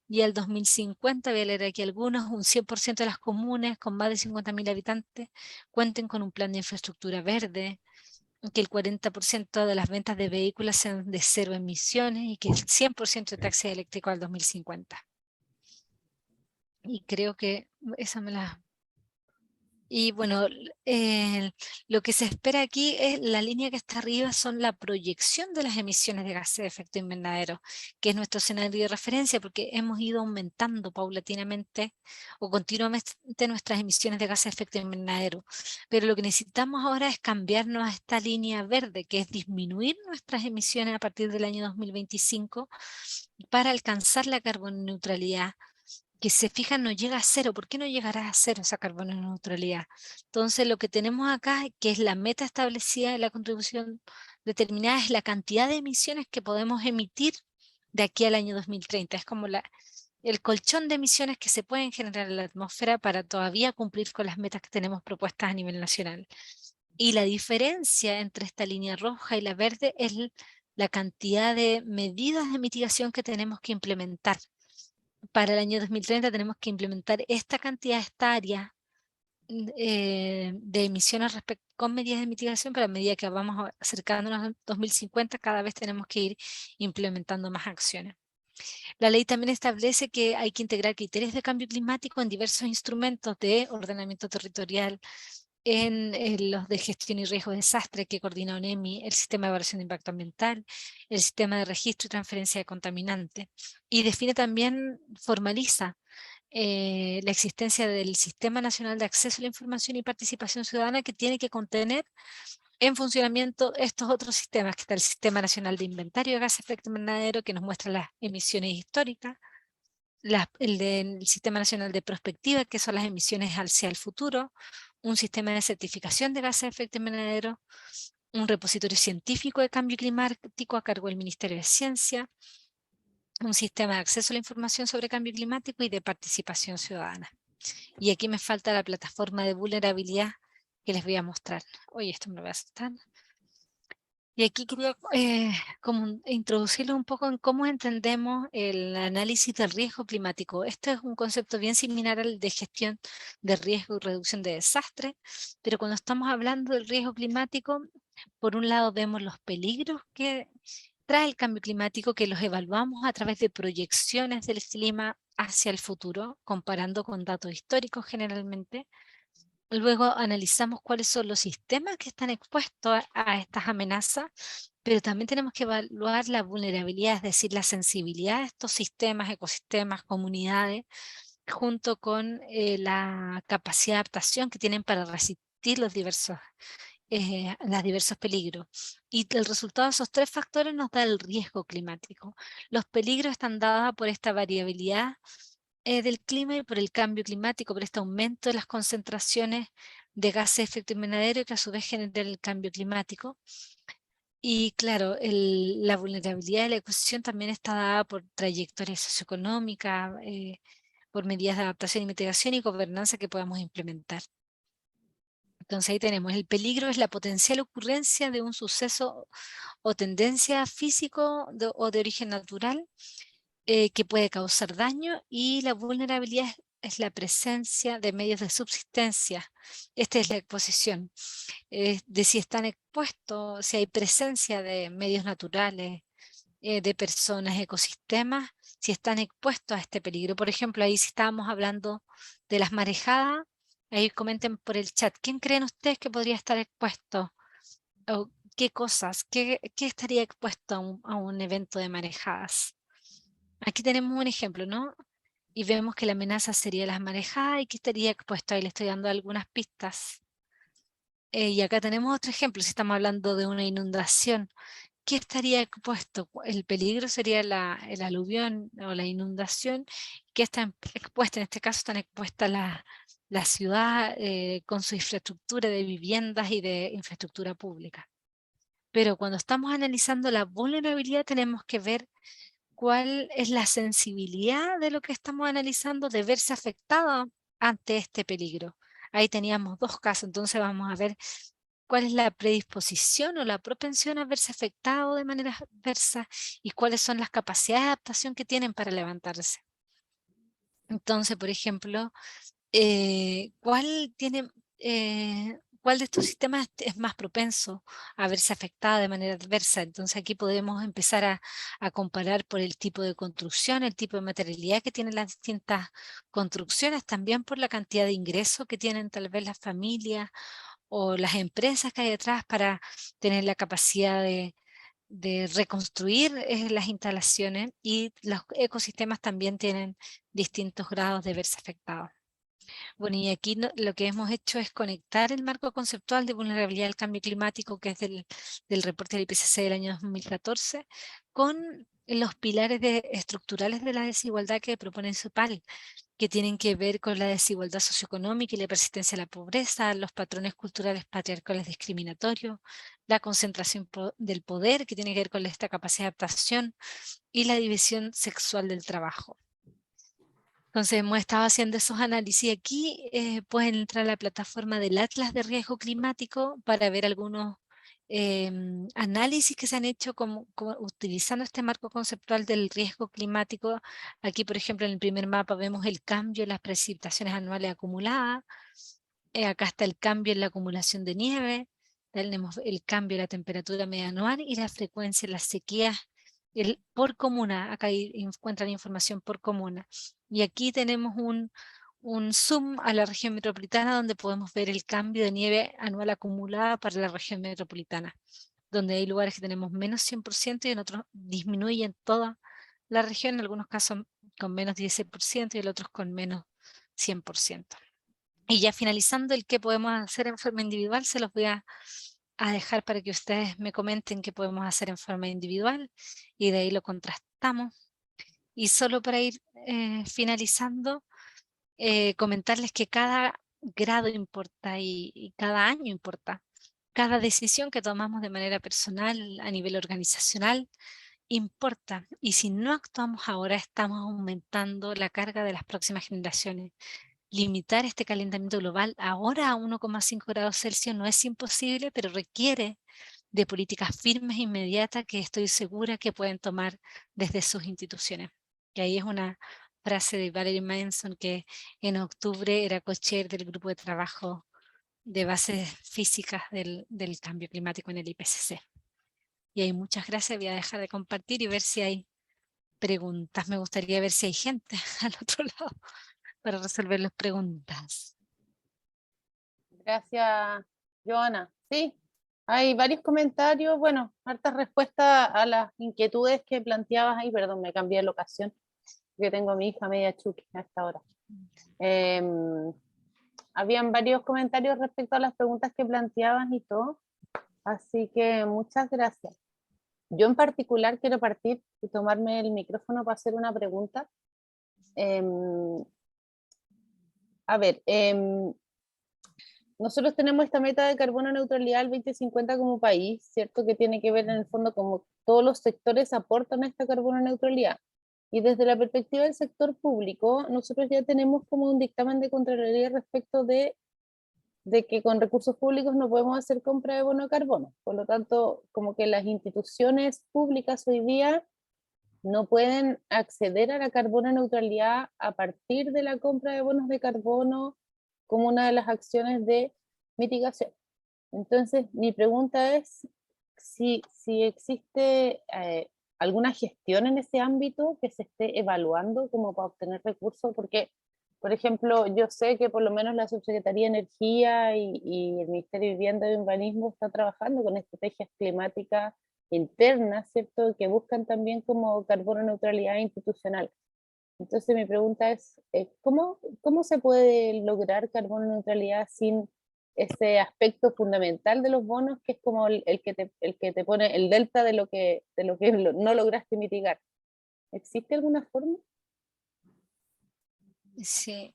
Y al 2050, voy a leer aquí algunos, un 100% de las comunes con más de 50.000 habitantes cuenten con un plan de infraestructura verde, que el 40% de las ventas de vehículos sean de cero emisiones y que el 100% de taxis eléctricos al 2050. Y creo que esa me la... Y bueno, lo que se espera aquí es la línea que está arriba, son la proyección de las emisiones de gases de efecto invernadero, que es nuestro escenario de referencia, porque hemos ido aumentando paulatinamente o continuamente nuestras emisiones de gases de efecto invernadero. Pero lo que necesitamos ahora es cambiarnos a esta línea verde, que es disminuir nuestras emisiones a partir del año 2025 para alcanzar la carboneutralidad, que se fijan no llega a cero. ¿Por qué no llegará a cero esa carbono neutralidad? Entonces lo que tenemos acá, que es la meta establecida de la contribución determinada, es la cantidad de emisiones que podemos emitir de aquí al año 2030. Es como el colchón de emisiones que se pueden generar en la atmósfera para todavía cumplir con las metas que tenemos propuestas a nivel nacional. Y la diferencia entre esta línea roja y la verde es la cantidad de medidas de mitigación que tenemos que implementar. Para el año 2030 tenemos que implementar esta cantidad, esta área de emisiones con medidas de mitigación, pero a medida que vamos acercándonos al 2050, cada vez tenemos que ir implementando más acciones. La ley también establece que hay que integrar criterios de cambio climático en diversos instrumentos de ordenamiento territorial, en los de gestión y riesgo de desastre que coordina ONEMI, el sistema de evaluación de impacto ambiental, el sistema de registro y transferencia de contaminantes. Y define también, formaliza la existencia del Sistema Nacional de Acceso a la Información y Participación Ciudadana, que tiene que contener en funcionamiento estos otros sistemas, que está el Sistema Nacional de Inventario de Gases de Efecto Invernadero, que nos muestra las emisiones históricas, el del Sistema Nacional de Prospectiva, que son las emisiones hacia el futuro, un sistema de certificación de gases de efecto invernadero, un repositorio científico de cambio climático a cargo del Ministerio de Ciencia, un sistema de acceso a la información sobre cambio climático y de participación ciudadana. Y aquí me falta la plataforma de vulnerabilidad que les voy a mostrar. Oye, esto me lo voy a saltar. Y aquí quería como introducirlo un poco en cómo entendemos el análisis del riesgo climático. Este es un concepto bien similar al de gestión de riesgo y reducción de desastres, pero cuando estamos hablando del riesgo climático, por un lado vemos los peligros que trae el cambio climático, que los evaluamos a través de proyecciones del clima hacia el futuro, comparando con datos históricos generalmente. Luego analizamos cuáles son los sistemas que están expuestos a estas amenazas, pero también tenemos que evaluar la vulnerabilidad, es decir, la sensibilidad de estos sistemas, ecosistemas, comunidades, junto con la capacidad de adaptación que tienen para resistir los diversos peligros. Y el resultado de esos tres factores nos da el riesgo climático. Los peligros están dados por esta variabilidad del clima y por el cambio climático, por este aumento de las concentraciones de gases de efecto invernadero que a su vez generan el cambio climático. Y claro, la vulnerabilidad de la ecosistema también está dada por trayectorias socioeconómicas, por medidas de adaptación y mitigación y gobernanza que podamos implementar. Entonces ahí tenemos, el peligro es la potencial ocurrencia de un suceso o tendencia físico o de origen natural que puede causar daño, y la vulnerabilidad es la presencia de medios de subsistencia. Esta es la exposición, de si están expuestos, si hay presencia de medios naturales, de personas, ecosistemas, si están expuestos a este peligro. Por ejemplo, ahí si estábamos hablando de las marejadas, ahí comenten por el chat, ¿quién creen ustedes que podría estar expuesto? ¿O qué cosas? ¿Qué estaría expuesto a un evento de marejadas? Aquí tenemos un ejemplo, ¿no? Y vemos que la amenaza sería las marejadas y que estaría expuesto. Ahí le estoy dando algunas pistas. Y acá tenemos otro ejemplo, si estamos hablando de una inundación. ¿Qué estaría expuesto? El peligro sería el aluvión o la inundación. ¿Qué está expuesta? En este caso están expuestas la ciudad con su infraestructura de viviendas y de infraestructura pública. Pero cuando estamos analizando la vulnerabilidad tenemos que ver cuál es la sensibilidad de lo que estamos analizando de verse afectado ante este peligro. Ahí teníamos dos casos, entonces vamos a ver cuál es la predisposición o la propensión a verse afectado de manera adversa y cuáles son las capacidades de adaptación que tienen para levantarse. Entonces, por ejemplo, ¿cuál de estos sistemas es más propenso a verse afectado de manera adversa? Entonces aquí podemos empezar a comparar por el tipo de construcción, el tipo de materialidad que tienen las distintas construcciones, también por la cantidad de ingresos que tienen tal vez las familias o las empresas que hay detrás para tener la capacidad de reconstruir las instalaciones, y los ecosistemas también tienen distintos grados de verse afectados. Bueno, y aquí lo que hemos hecho es conectar el marco conceptual de vulnerabilidad al cambio climático, que es del reporte del IPCC del año 2014, con los pilares estructurales de la desigualdad que propone CEPAL, que tienen que ver con la desigualdad socioeconómica y la persistencia de la pobreza, los patrones culturales patriarcales discriminatorios, la concentración del poder, que tiene que ver con esta capacidad de adaptación, y la división sexual del trabajo. Entonces hemos estado haciendo esos análisis aquí. Pueden entrar a la plataforma del Atlas de Riesgo Climático para ver algunos análisis que se han hecho utilizando este marco conceptual del riesgo climático. Aquí, por ejemplo, en el primer mapa vemos el cambio en las precipitaciones anuales acumuladas. Acá está el cambio en la acumulación de nieve. Tenemos el cambio en la temperatura media anual y la frecuencia en las sequías por comuna. Acá encuentran información por comuna. Y aquí tenemos un zoom a la región metropolitana, donde podemos ver el cambio de nieve anual acumulada para la región metropolitana, donde hay lugares que tenemos menos 100% y en otros disminuye en toda la región, en algunos casos con menos 16% y en otros con menos 100%. Y ya finalizando el qué podemos hacer en forma individual, se los voy a dejar para que ustedes me comenten qué podemos hacer en forma individual y de ahí lo contrastamos. Y solo para ir finalizando, comentarles que cada grado importa y cada año importa. Cada decisión que tomamos de manera personal, a nivel organizacional, importa. Y si no actuamos ahora, estamos aumentando la carga de las próximas generaciones. Limitar este calentamiento global ahora a 1,5 grados Celsius no es imposible, pero requiere de políticas firmes e inmediatas que estoy segura que pueden tomar desde sus instituciones. Y ahí es una frase de Valerie Manson, que en octubre era co-chair del grupo de trabajo de bases físicas del cambio climático en el IPCC. Y ahí muchas gracias, voy a dejar de compartir y ver si hay preguntas. Me gustaría ver si hay gente al otro lado para resolver las preguntas. Gracias, Joana. Sí, hay varios comentarios, bueno, hartas respuestas a las inquietudes que planteabas ahí. Perdón, me cambié de locación, porque tengo a mi hija media chuki a esta hora. Habían varios comentarios respecto a las preguntas que planteabas y todo, así que muchas gracias. Yo en particular quiero partir y tomarme el micrófono para hacer una pregunta. A ver, nosotros tenemos esta meta de carbono neutralidad al 2050 como país, ¿cierto? Que tiene que ver en el fondo como todos los sectores aportan a esta carbono neutralidad. Y desde la perspectiva del sector público, nosotros ya tenemos como un dictamen de Contraloría respecto de que con recursos públicos no podemos hacer compra de bono de carbono. Por lo tanto, como que las instituciones públicas hoy día no pueden acceder a la carbono neutralidad a partir de la compra de bonos de carbono como una de las acciones de mitigación. Entonces, mi pregunta es si existe alguna gestión en ese ámbito que se esté evaluando como para obtener recursos, porque, por ejemplo, yo sé que por lo menos la Subsecretaría de Energía y el Ministerio de Vivienda y Urbanismo están trabajando con estrategias climáticas internas, ¿cierto? Que buscan también como carbono neutralidad institucional. Entonces mi pregunta es, ¿cómo se puede lograr carbono neutralidad sin ese aspecto fundamental de los bonos, que es como el que te pone el delta de lo que no lograste mitigar? ¿Existe alguna forma? Sí.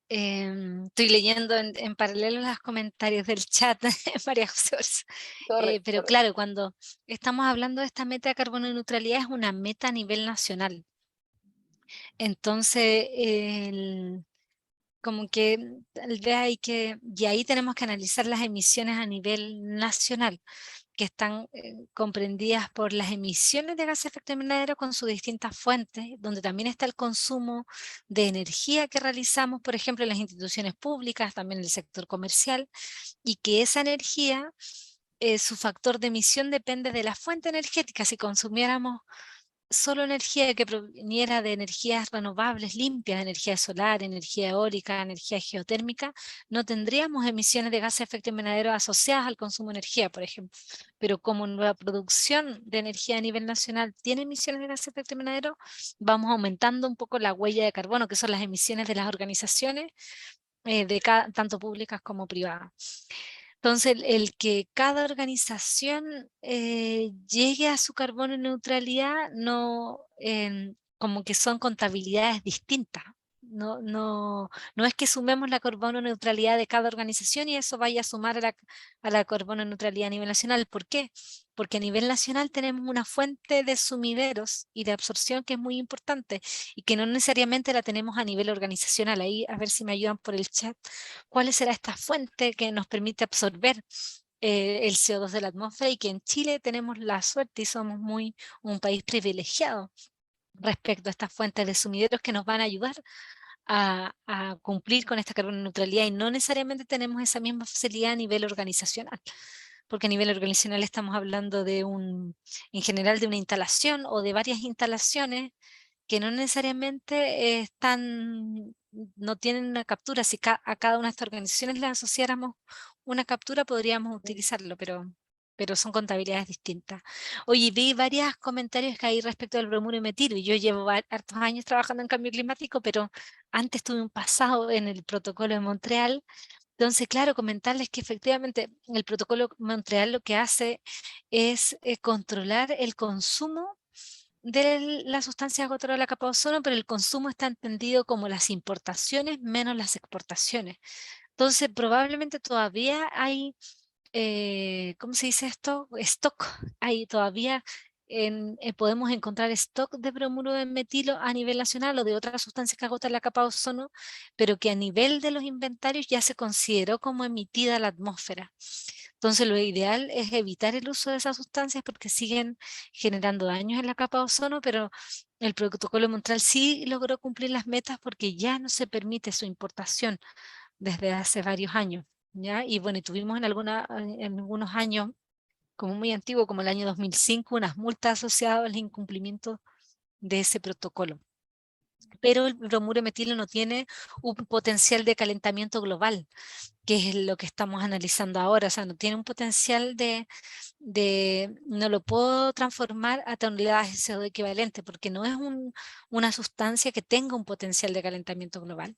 Estoy leyendo en paralelo los comentarios del chat, María José Orso. Pero Correcto. claro, cuando estamos hablando de esta meta de carbono neutralidad, es una meta a nivel nacional. Entonces, como que tal vez y ahí tenemos que analizar las emisiones a nivel nacional, que están comprendidas por las emisiones de gases de efecto invernadero con sus distintas fuentes, donde también está el consumo de energía que realizamos, por ejemplo, en las instituciones públicas, también en el sector comercial, y que esa energía, su factor de emisión depende de la fuente energética. Si consumiéramos solo energía que proveniera de energías renovables, limpias, energía solar, energía eólica, energía geotérmica, no tendríamos emisiones de gases de efecto invernadero asociadas al consumo de energía, por ejemplo. Pero como la producción de energía a nivel nacional tiene emisiones de gases de efecto invernadero, vamos aumentando un poco la huella de carbono, que son las emisiones de las organizaciones, tanto públicas como privadas. Entonces, el que cada organización llegue a su carbono neutralidad, no, como que son contabilidades distintas. No es que sumemos la carbono neutralidad de cada organización y eso vaya a sumar a la carbono neutralidad a nivel nacional. ¿Por qué? Porque a nivel nacional tenemos una fuente de sumideros y de absorción que es muy importante y que no necesariamente la tenemos a nivel organizacional. Ahí, a ver si me ayudan por el chat. ¿Cuál será esta fuente que nos permite absorber el CO2 de la atmósfera? Y que en Chile tenemos la suerte y somos un país privilegiado respecto a estas fuentes de sumideros que nos van a ayudar a cumplir con esta carbono neutralidad, y no necesariamente tenemos esa misma facilidad a nivel organizacional, porque a nivel organizacional estamos hablando en general de una instalación o de varias instalaciones que no necesariamente no tienen una captura. Si a cada una de estas organizaciones le asociáramos una captura, podríamos utilizarlo, pero son contabilidades distintas. Oye, vi varios comentarios que hay respecto al bromuro y metilo, y yo llevo hartos años trabajando en cambio climático, pero antes tuve un pasado en el protocolo de Montreal. Entonces, claro, comentarles que efectivamente el protocolo de Montreal lo que hace es controlar el consumo de las sustancias agotadoras de la capa de ozono, pero el consumo está entendido como las importaciones menos las exportaciones. Entonces, probablemente todavía hay, ¿cómo se dice esto? Stock. Hay todavía, podemos encontrar stock de bromuro de metilo a nivel nacional o de otras sustancias que agotan la capa de ozono, pero que a nivel de los inventarios ya se consideró como emitida a la atmósfera. Entonces, lo ideal es evitar el uso de esas sustancias porque siguen generando daños en la capa de ozono, pero el protocolo de Montreal sí logró cumplir las metas porque ya no se permite su importación desde hace varios años, ¿ya? Y bueno, y tuvimos en algunos años, como muy antiguo, como el año 2005, unas multas asociadas al incumplimiento de ese protocolo. Pero el bromuro metilo no tiene un potencial de calentamiento global, que es lo que estamos analizando ahora. O sea, no tiene un potencial no lo puedo transformar a toneladas de CO2 equivalente, porque no es una sustancia que tenga un potencial de calentamiento global.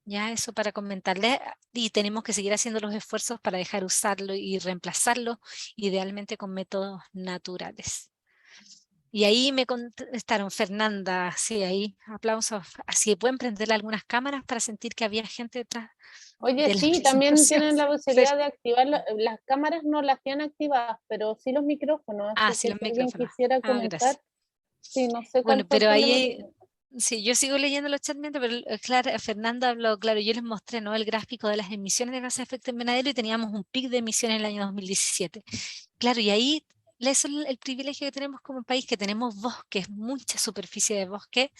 Ya, eso para comentarle, y tenemos que seguir haciendo los esfuerzos para dejar usarlo y reemplazarlo, idealmente con métodos naturales. Y ahí me contestaron, Fernanda, sí, ahí, aplausos. Así pueden prender algunas cámaras para sentir que había gente detrás Oye, de la sí, también presentación. tienen la Pero- posibilidad de activar las cámaras, no las tienen activadas, pero sí los micrófonos, ah, así sí, que los si alguien micrófonos. quisiera Ah, gracias. comentar, sí, no sé Bueno, cuál fue el pero problema que ahí, tienen. sí, yo sigo leyendo los chats, pero claro, Fernanda habló, claro, yo les mostré, ¿no?, el gráfico de las emisiones de gases de efecto invernadero y teníamos un pic de emisiones en el año 2017. Claro, y ahí eso es el privilegio que tenemos como país, que tenemos bosques, mucha superficie de bosque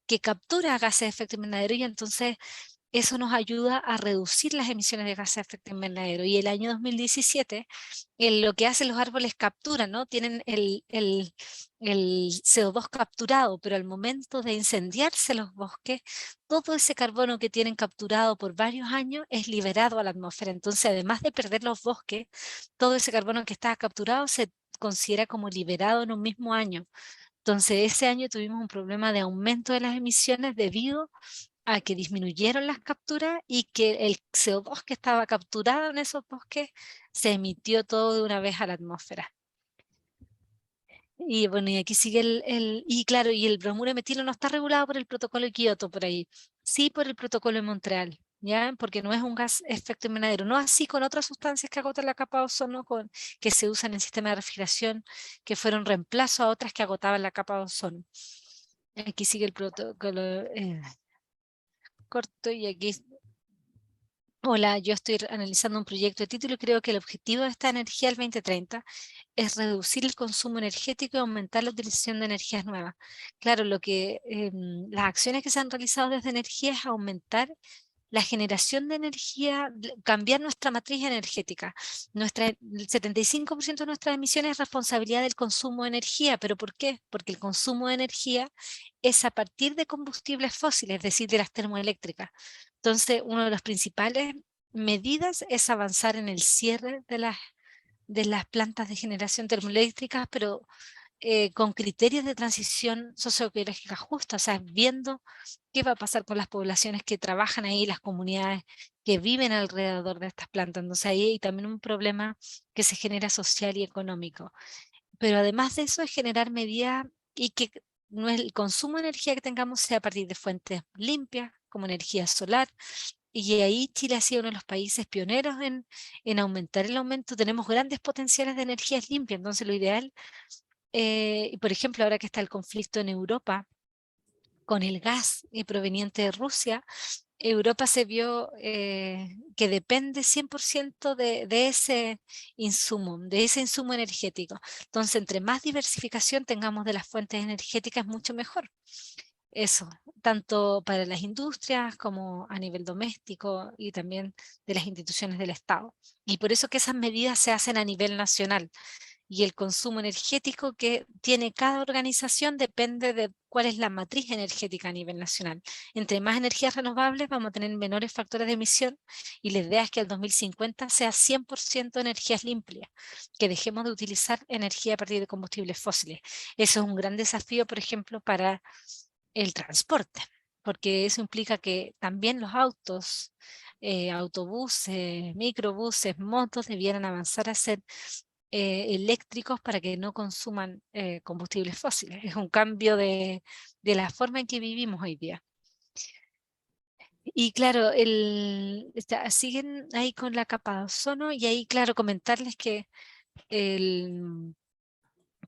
que captura gases de efecto invernadero y entonces eso nos ayuda a reducir las emisiones de gases de efecto invernadero. Y el año 2017, lo que hacen los árboles capturan, ¿no? Tienen el CO2 capturado, pero al momento de incendiarse los bosques, todo ese carbono que tienen capturado por varios años es liberado a la atmósfera. Entonces, además de perder los bosques, todo ese carbono que estaba capturado se considera como liberado en un mismo año. Entonces, ese año tuvimos un problema de aumento de las emisiones debido a que disminuyeron las capturas y que el CO2 que estaba capturado en esos bosques se emitió todo de una vez a la atmósfera. Y bueno, y aquí sigue y claro, y el bromuro de metilo no está regulado por el protocolo de Kioto por ahí, sí por el protocolo de Montreal, ¿ya? Porque no es un gas efecto invernadero, no así con otras sustancias que agotan la capa de ozono, que se usan en el sistema de refrigeración, que fueron reemplazo a otras que agotaban la capa de ozono. Aquí sigue el protocolo corto y aquí. Hola, yo estoy analizando un proyecto de título y creo que el objetivo de esta energía al 2030 es reducir el consumo energético y aumentar la utilización de energías nuevas. Claro, las acciones que se han realizado desde energía es aumentar la generación de energía, cambiar nuestra matriz energética. El 75% de nuestras emisiones es responsabilidad del consumo de energía. ¿Pero por qué? Porque el consumo de energía es a partir de combustibles fósiles, es decir, de las termoeléctricas. Entonces, una de las principales medidas es avanzar en el cierre de las plantas de generación termoeléctricas, pero con criterios de transición socioecológica justa, o sea, viendo qué va a pasar con las poblaciones que trabajan ahí, las comunidades que viven alrededor de estas plantas. Entonces ahí hay también un problema que se genera social y económico. Pero además de eso es generar medidas y que el consumo de energía que tengamos sea a partir de fuentes limpias, como energía solar, y ahí Chile ha sido uno de los países pioneros en aumentar el aumento. Tenemos grandes potenciales de energías limpias, entonces lo ideal, y por ejemplo, ahora que está el conflicto en Europa con el gas proveniente de Rusia, Europa se vio que depende 100% de ese insumo energético. Entonces, entre más diversificación tengamos de las fuentes energéticas, mucho mejor. Eso, tanto para las industrias como a nivel doméstico y también de las instituciones del Estado. Y por eso que esas medidas se hacen a nivel nacional y el consumo energético que tiene cada organización depende de cuál es la matriz energética a nivel nacional. Entre más energías renovables vamos a tener menores factores de emisión y la idea es que el 2050 sea 100% energías limpias, que dejemos de utilizar energía a partir de combustibles fósiles. Eso es un gran desafío, por ejemplo, para el transporte, porque eso implica que también los autos, autobuses, microbuses, motos debieran avanzar a ser eléctricos para que no consuman combustibles fósiles. Es un cambio de la forma en que vivimos hoy día. Y claro, siguen ahí con la capa de ozono, y ahí, claro, comentarles que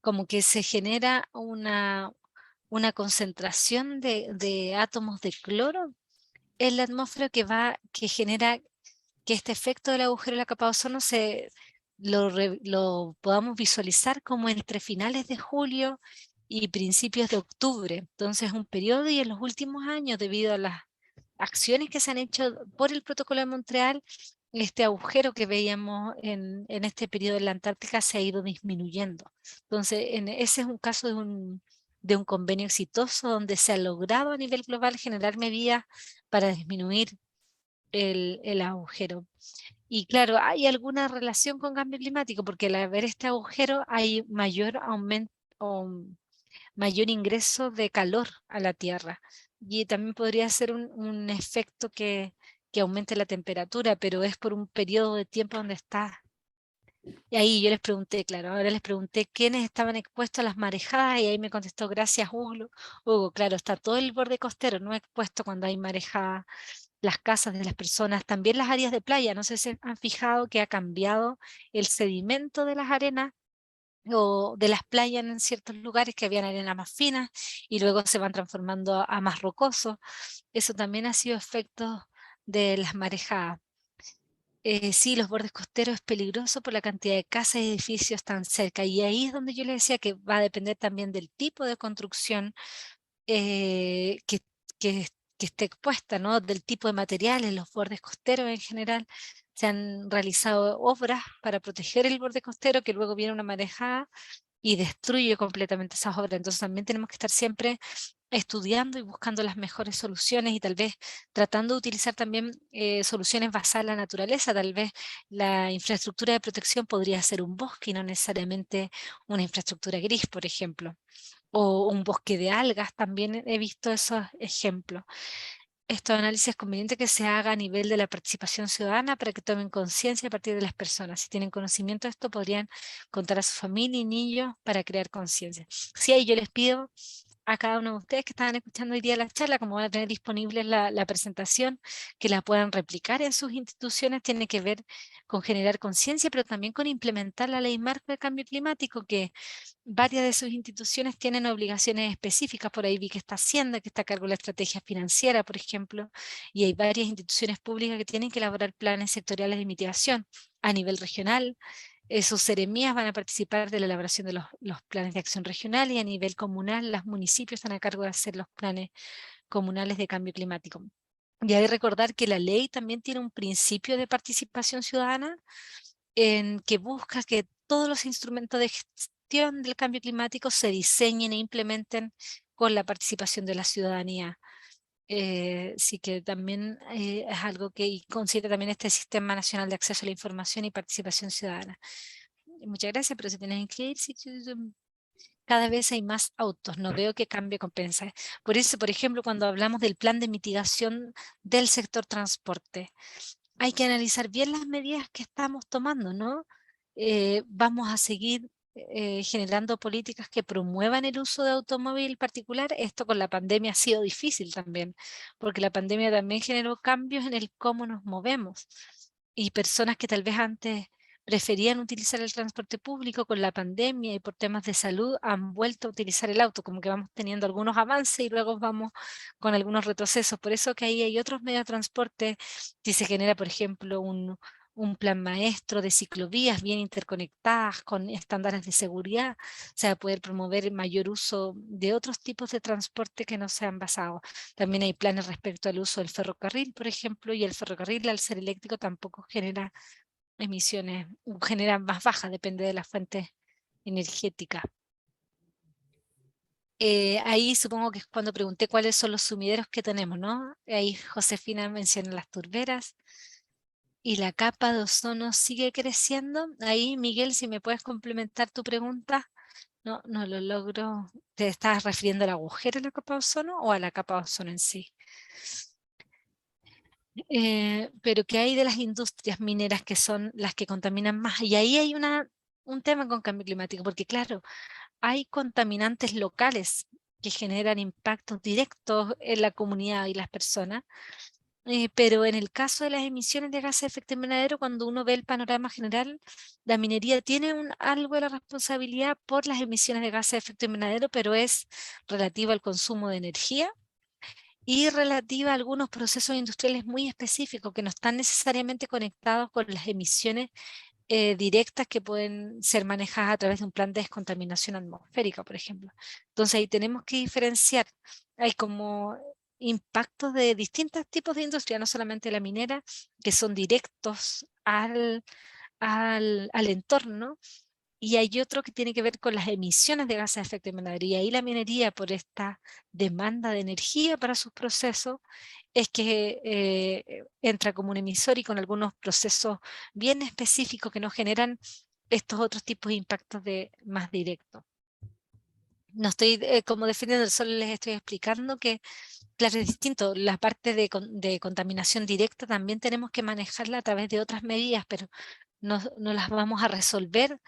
como que se genera una concentración de átomos de cloro en la atmósfera que genera que este efecto del agujero de la capa de ozono lo podamos visualizar como entre finales de julio y principios de octubre. Entonces, un periodo, y en los últimos años, debido a las acciones que se han hecho por el Protocolo de Montreal, este agujero que veíamos en este periodo en la Antártica se ha ido disminuyendo. Entonces, ese es un caso de un convenio exitoso donde se ha logrado a nivel global generar medidas para disminuir el agujero. Y claro, hay alguna relación con cambio climático, porque al haber este agujero hay mayor aumento o mayor ingreso de calor a la Tierra. Y también podría ser un efecto que aumente la temperatura, pero es por un periodo de tiempo donde está. Y ahí yo les pregunté, claro, ahora les pregunté quiénes estaban expuestos a las marejadas, y ahí me contestó, gracias Hugo. Hugo, claro, está todo el borde costero, no expuesto cuando hay marejada, las casas de las personas, también las áreas de playa. No sé si han fijado que ha cambiado el sedimento de las arenas o de las playas en ciertos lugares que habían arena más fina y luego se van transformando a más rocosos. Eso también ha sido efecto de las marejadas. Sí, los bordes costeros es peligroso por la cantidad de casas y edificios tan cerca, y ahí es donde yo le decía que va a depender también del tipo de construcción eh, que, que, que esté expuesta, ¿no? Del tipo de materiales, los bordes costeros en general. Se han realizado obras para proteger el borde costero, que luego viene una marejada y destruye completamente esas obras. Entonces también tenemos que estar siempre estudiando y buscando las mejores soluciones, y tal vez tratando de utilizar también soluciones basadas en la naturaleza. Tal vez la infraestructura de protección podría ser un bosque y no necesariamente una infraestructura gris, por ejemplo, o un bosque de algas. También he visto esos ejemplos. Estos análisis es conveniente que se haga a nivel de la participación ciudadana para que tomen conciencia a partir de las personas. Si tienen conocimiento de esto, podrían contar a su familia y niños para crear conciencia. Sí, ahí yo les pido a cada uno de ustedes que estaban escuchando hoy día la charla, como van a tener disponible la presentación, que la puedan replicar en sus instituciones. Tiene que ver con generar conciencia, pero también con implementar la ley marco de cambio climático, que varias de sus instituciones tienen obligaciones específicas. Por ahí vi que está Hacienda, que está a cargo de la estrategia financiera, por ejemplo, y hay varias instituciones públicas que tienen que elaborar planes sectoriales de mitigación a nivel regional. Sus seremías van a participar de la elaboración de los planes de acción regional, y a nivel comunal los municipios están a cargo de hacer los planes comunales de cambio climático. Y hay que recordar que la ley también tiene un principio de participación ciudadana en que busca que todos los instrumentos de gestión del cambio climático se diseñen e implementen con la participación de la ciudadanía. Sí que también es algo que considera también este Sistema Nacional de Acceso a la Información y Participación Ciudadana. Muchas gracias, pero se tienen que ir. Cada vez hay más autos, no veo que cambie compensa. Por eso, por ejemplo, cuando hablamos del plan de mitigación del sector transporte, hay que analizar bien las medidas que estamos tomando, ¿no? Vamos a seguir generando políticas que promuevan el uso de automóvil particular. Esto con la pandemia ha sido difícil también, porque la pandemia también generó cambios en el cómo nos movemos. Y personas que tal vez antes preferían utilizar el transporte público, con la pandemia y por temas de salud han vuelto a utilizar el auto, como que vamos teniendo algunos avances y luego vamos con algunos retrocesos. Por eso que ahí hay otros medios de transporte. Si se genera, por ejemplo, un plan maestro de ciclovías bien interconectadas con estándares de seguridad, se va a poder promover mayor uso de otros tipos de transporte que no sean basados. También hay planes respecto al uso del ferrocarril, por ejemplo, y el ferrocarril, al ser eléctrico, tampoco genera emisiones, genera más bajas, depende de la fuente energética. Ahí supongo que es cuando pregunté cuáles son los sumideros que tenemos, ¿no? Ahí Josefina menciona las turberas. Y la capa de ozono sigue creciendo. Ahí, Miguel, si me puedes complementar tu pregunta. No, no lo logro. ¿Te estás refiriendo al agujero de la capa de ozono o a la capa de ozono en sí? Pero ¿qué hay de las industrias mineras, que son las que contaminan más? Y ahí hay un tema con cambio climático, porque claro, hay contaminantes locales que generan impactos directos en la comunidad y las personas, pero en el caso de las emisiones de gases de efecto invernadero, cuando uno ve el panorama general, la minería tiene algo de la responsabilidad por las emisiones de gases de efecto invernadero, pero es relativa al consumo de energía y relativa a algunos procesos industriales muy específicos que no están necesariamente conectados con las emisiones directas que pueden ser manejadas a través de un plan de descontaminación atmosférica, por ejemplo. Entonces ahí tenemos que diferenciar. Hay como impactos de distintos tipos de industria, no solamente la minera, que son directos al entorno, y hay otro que tiene que ver con las emisiones de gases de efecto invernadero. Y ahí la minería, por esta demanda de energía para sus procesos, es que entra como un emisor y con algunos procesos bien específicos que nos generan estos otros tipos de impactos más directos. No estoy como defendiendo, solo les estoy explicando que, claro, es distinto. La parte de contaminación directa también tenemos que manejarla a través de otras medidas, pero no las vamos a resolver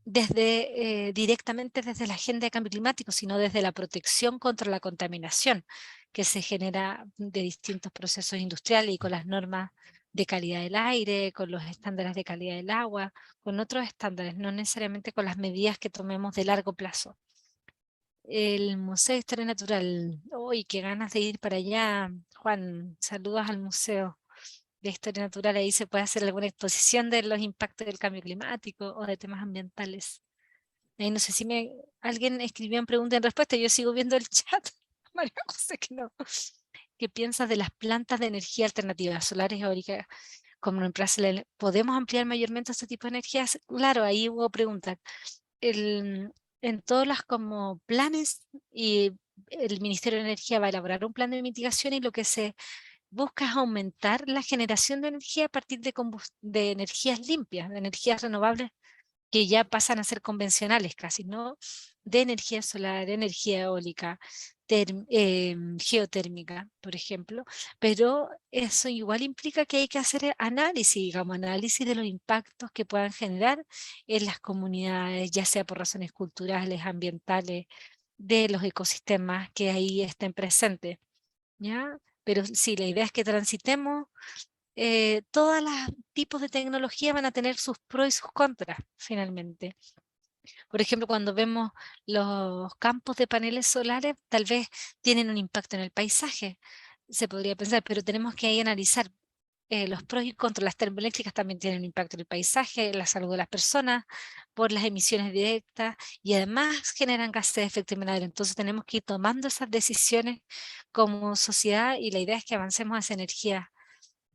directamente desde la agenda de cambio climático, sino desde la protección contra la contaminación que se genera de distintos procesos industriales y con las normas de calidad del aire, con los estándares de calidad del agua, con otros estándares, no necesariamente con las medidas que tomemos de largo plazo. El Museo de Historia Natural, uy, qué ganas de ir para allá. Juan, saludos al Museo de Historia Natural, ahí se puede hacer alguna exposición de los impactos del cambio climático o de temas ambientales. Ahí no sé si alguien escribió en pregunta en respuesta, yo sigo viendo el chat. María José, que no. ¿Qué piensas de las plantas de energía alternativa, solares, eólicas, como en Plaza? ¿Podemos ampliar mayormente este tipo de energías? Claro, ahí hubo preguntas. En todas las como planes, y el Ministerio de Energía va a elaborar un plan de mitigación y lo que se busca es aumentar la generación de energía a partir de energías limpias, de energías renovables que ya pasan a ser convencionales casi, ¿no? De energía solar, energía eólica, geotérmica, por ejemplo, pero eso igual implica que hay que hacer análisis, digamos, análisis de los impactos que puedan generar en las comunidades, ya sea por razones culturales, ambientales, de los ecosistemas que ahí estén presentes, ¿ya? Pero sí, la idea es que transitemos todos los tipos de tecnología van a tener sus pros y sus contras, finalmente. Por ejemplo, cuando vemos los campos de paneles solares, tal vez tienen un impacto en el paisaje, se podría pensar, pero tenemos que ahí analizar los pros y contras. Las termoeléctricas también tienen un impacto en el paisaje, en la salud de las personas, por las emisiones directas, y además generan gases de efecto invernadero. Entonces tenemos que ir tomando esas decisiones como sociedad, y la idea es que avancemos hacia energía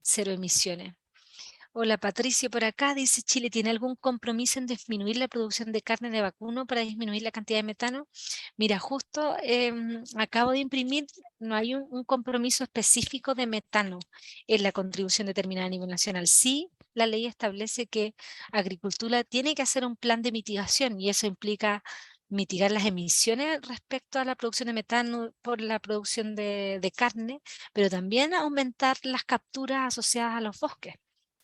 cero emisiones. Hola, Patricio por acá, dice: ¿Chile tiene algún compromiso en disminuir la producción de carne de vacuno para disminuir la cantidad de metano? Mira, justo acabo de imprimir, no hay un compromiso específico de metano en la contribución determinada a nivel nacional. Sí, la ley establece que agricultura tiene que hacer un plan de mitigación, y eso implica mitigar las emisiones respecto a la producción de metano por la producción de carne, pero también aumentar las capturas asociadas a los bosques.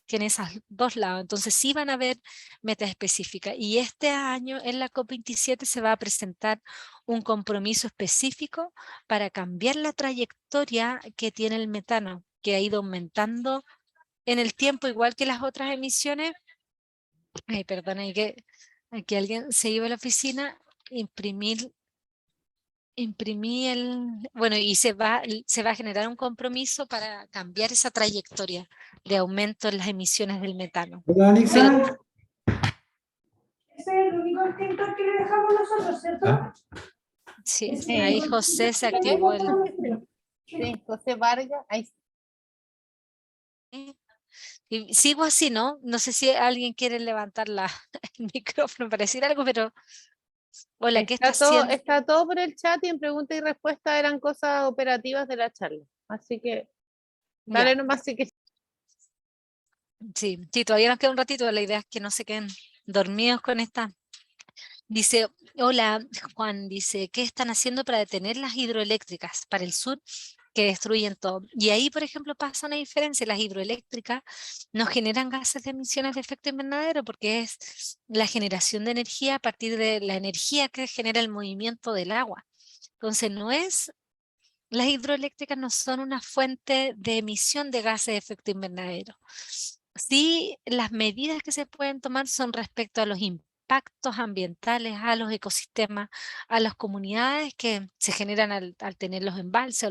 Tiene esos dos lados, entonces sí van a haber metas específicas, y este año en la COP27 se va a presentar un compromiso específico para cambiar la trayectoria que tiene el metano, que ha ido aumentando en el tiempo, igual que las otras emisiones. Ay, perdona, aquí alguien se iba a la oficina, imprimí bueno, y se va a generar un compromiso para cambiar esa trayectoria de aumento en las emisiones del metano. Hola, Pero Anixa. Ese es el único extintor que le dejamos nosotros, ¿cierto? ¿Ah? sí, ahí José se activó Sí, José Vargas, ahí y sigo así, ¿no? No sé si alguien quiere levantar el micrófono para decir algo, pero hola, ¿qué está haciendo? está todo por el chat, y en pregunta y respuesta eran cosas operativas de la charla. Así que dale Ya, nomás si que sí, todavía nos queda un ratito, la idea es que no se queden dormidos con esta. Dice, hola, Juan, dice: ¿qué están haciendo para detener las hidroeléctricas para el sur que destruyen todo. Y ahí, por ejemplo, pasa una diferencia. Las hidroeléctricas no generan gases de emisiones de efecto invernadero porque es la generación de energía a partir de la energía que genera el movimiento del agua. Entonces, las hidroeléctricas no son una fuente de emisión de gases de efecto invernadero. Sí, las medidas que se pueden tomar son respecto a los impactos ambientales, a los ecosistemas, a las comunidades que se generan al tener los embalses o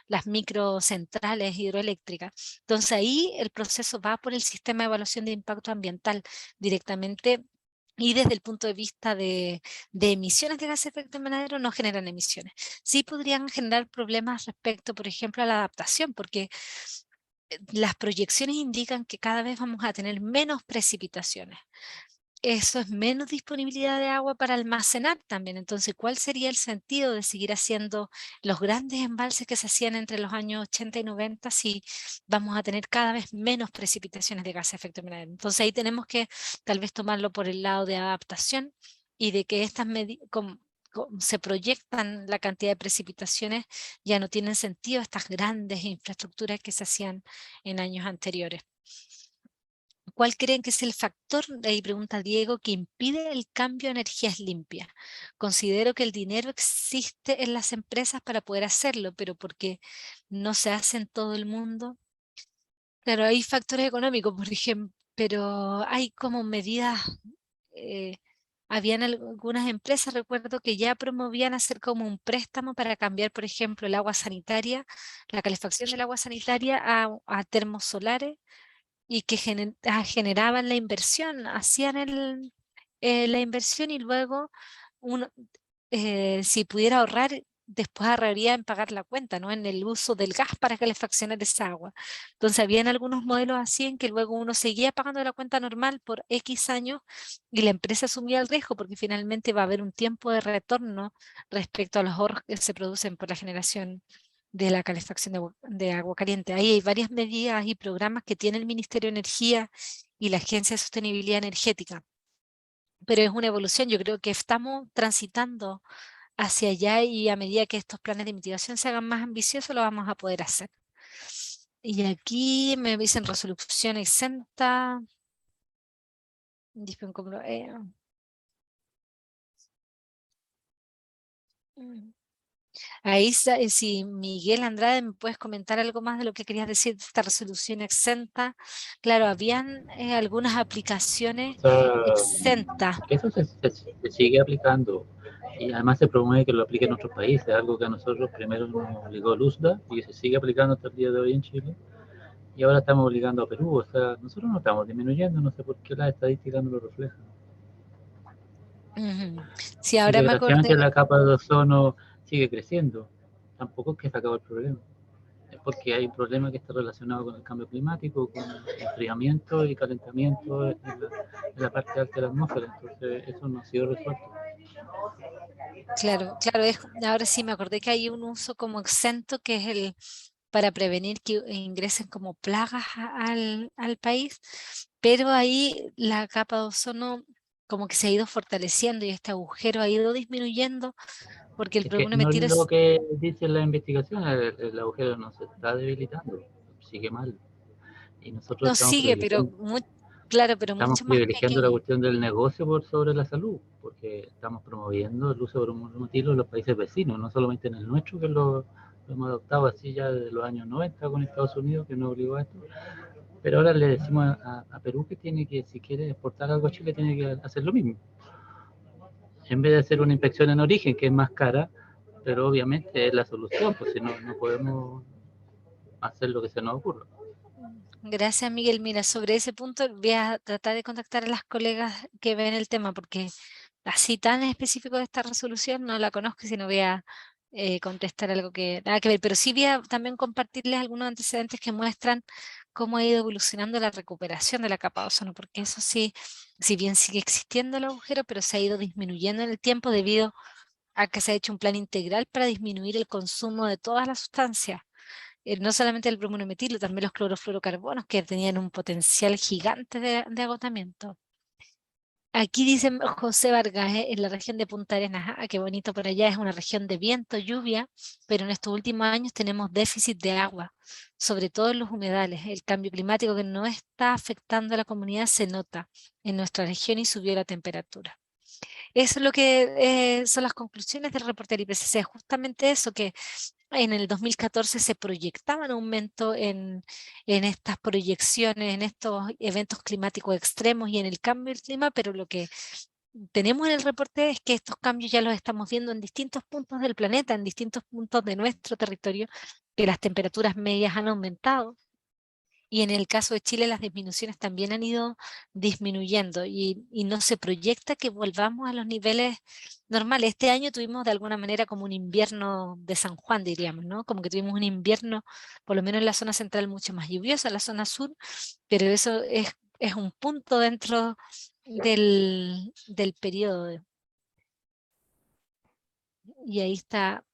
las microcentrales hidroeléctricas. Entonces ahí el proceso va por el sistema de evaluación de impacto ambiental directamente. Y desde el punto de vista de emisiones de gases de efecto invernadero no generan emisiones. Sí podrían generar problemas respecto, por ejemplo, a la adaptación, porque las proyecciones indican que cada vez vamos a tener menos precipitaciones. Eso es menos disponibilidad de agua para almacenar también. Entonces, ¿cuál sería el sentido de seguir haciendo los grandes embalses que se hacían entre los años 80 y 90 si vamos a tener cada vez menos precipitaciones de gases de efecto invernadero? Entonces, ahí tenemos que tal vez tomarlo por el lado de adaptación y de que estas medidas, se proyectan la cantidad de precipitaciones, ya no tienen sentido estas grandes infraestructuras que se hacían en años anteriores. ¿Cuál creen que es el factor, ahí pregunta Diego, que impide el cambio a energías limpias? Considero que el dinero existe en las empresas para poder hacerlo, pero porque no se hace en todo el mundo. Claro, hay factores económicos, por ejemplo, pero hay como medidas, habían algunas empresas, recuerdo, que ya promovían hacer como un préstamo para cambiar, por ejemplo, el agua sanitaria, la calefacción del agua sanitaria a termos solares y que generaban la inversión, hacían la inversión y luego uno, si pudiera ahorrar, después ahorraría en pagar la cuenta, ¿no? En el uso del gas para calefaccionar esa agua. Entonces, habían algunos modelos así en que luego uno seguía pagando la cuenta normal por X años y la empresa asumía el riesgo porque finalmente va a haber un tiempo de retorno respecto a los ahorros que se producen por la generación de la calefacción de agua caliente. Ahí hay varias medidas y programas que tiene el Ministerio de Energía y la Agencia de Sostenibilidad Energética. Pero es una evolución, yo creo que estamos transitando hacia allá y a medida que estos planes de mitigación se hagan más ambiciosos, lo vamos a poder hacer. Y aquí me dicen resolución exenta. Ahí, si Miguel Andrade, ¿me puedes comentar algo más de lo que querías decir de esta resolución exenta? Claro, habían algunas aplicaciones exentas. Eso se sigue aplicando y además se promueve que lo aplique en otros países, algo que a nosotros primero nos obligó el USDA y se sigue aplicando hasta el día de hoy en Chile. Y ahora estamos obligando a Perú, o sea, nosotros no estamos disminuyendo, no sé por qué las estadísticas no lo reflejan. Sí, Y ahora me acordé. desgraciadamente la capa de ozono sigue creciendo. Tampoco es que se acabó el problema. Es porque hay un problema que está relacionado con el cambio climático, con enfriamiento y calentamiento en la parte alta de la atmósfera. Entonces, eso no ha sido resuelto. Claro, claro, ahora sí me acordé que hay un uso como exento que es el para prevenir que ingresen como plagas al país, pero ahí la capa de ozono como que se ha ido fortaleciendo y este agujero ha ido disminuyendo porque el Es que bromuro no es metilo lo que dice la investigación, el agujero no se está debilitando, sigue mal. Y nosotros no sigue, pero claro, pero estamos mucho más privilegiando la pequeño. cuestión del negocio por sobre la salud, porque estamos promoviendo el uso de bromometilo en los países vecinos, no solamente en el nuestro, que lo hemos adoptado así ya desde los años 90 con Estados Unidos, que nos obligó a esto. Pero ahora le decimos a Perú que tiene que, si quiere exportar algo a Chile, tiene que hacer lo mismo. En vez de hacer una inspección en origen, que es más cara, pero obviamente es la solución, pues si no, no podemos hacer lo que se nos ocurra. Gracias, Miguel. Mira, sobre ese punto voy a tratar de contactar a las colegas que ven el tema, porque así tan específico de esta resolución no la conozco, sino voy a contestar algo que nada que ver. Pero sí voy a también compartirles algunos antecedentes que muestran cómo ha ido evolucionando la recuperación de la capa de ozono, porque eso sí, si bien sigue existiendo el agujero, pero se ha ido disminuyendo en el tiempo debido a que se ha hecho un plan integral para disminuir el consumo de todas las sustancias. No solamente el bromometilo, también los clorofluorocarbonos que tenían un potencial gigante de agotamiento. Aquí dice José Vargas, en la región de Punta Arenas, qué bonito por allá, es una región de viento, lluvia, pero en estos últimos años tenemos déficit de agua, sobre todo en los humedales. El cambio climático que no está afectando a la comunidad se nota en nuestra región y subió la temperatura. Eso es lo que son las conclusiones del reporte del IPCC, justamente eso, que en el 2014 se proyectaba un aumento en estas proyecciones, en estos eventos climáticos extremos y en el cambio del clima, pero lo que tenemos en el reporte es que estos cambios ya los estamos viendo en distintos puntos del planeta, en distintos puntos de nuestro territorio, que las temperaturas medias han aumentado. Y en el caso de Chile las disminuciones también han ido disminuyendo y no se proyecta que volvamos a los niveles normales. Este año tuvimos de alguna manera como un invierno de San Juan, diríamos, ¿no? Como que tuvimos un invierno, por lo menos en la zona central, mucho más lluviosa, en la zona sur, pero eso es un punto dentro del periodo. Y ahí está.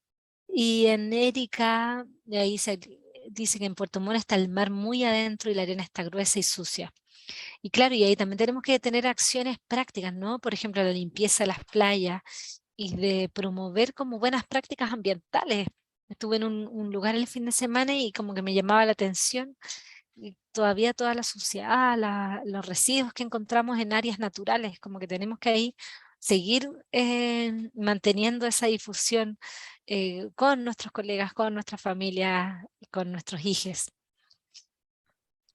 Y en Erika, de ahí se dice que en Puerto Montt está el mar muy adentro y la arena está gruesa y sucia. Y claro, y ahí también tenemos que tener acciones prácticas, ¿no? Por ejemplo, la limpieza de las playas y de promover como buenas prácticas ambientales. Estuve en un lugar el fin de semana y como que me llamaba la atención y todavía toda la suciedad, los residuos que encontramos en áreas naturales, como que tenemos que ahí seguir manteniendo esa difusión con nuestros colegas, con nuestras familias, con nuestros hijos.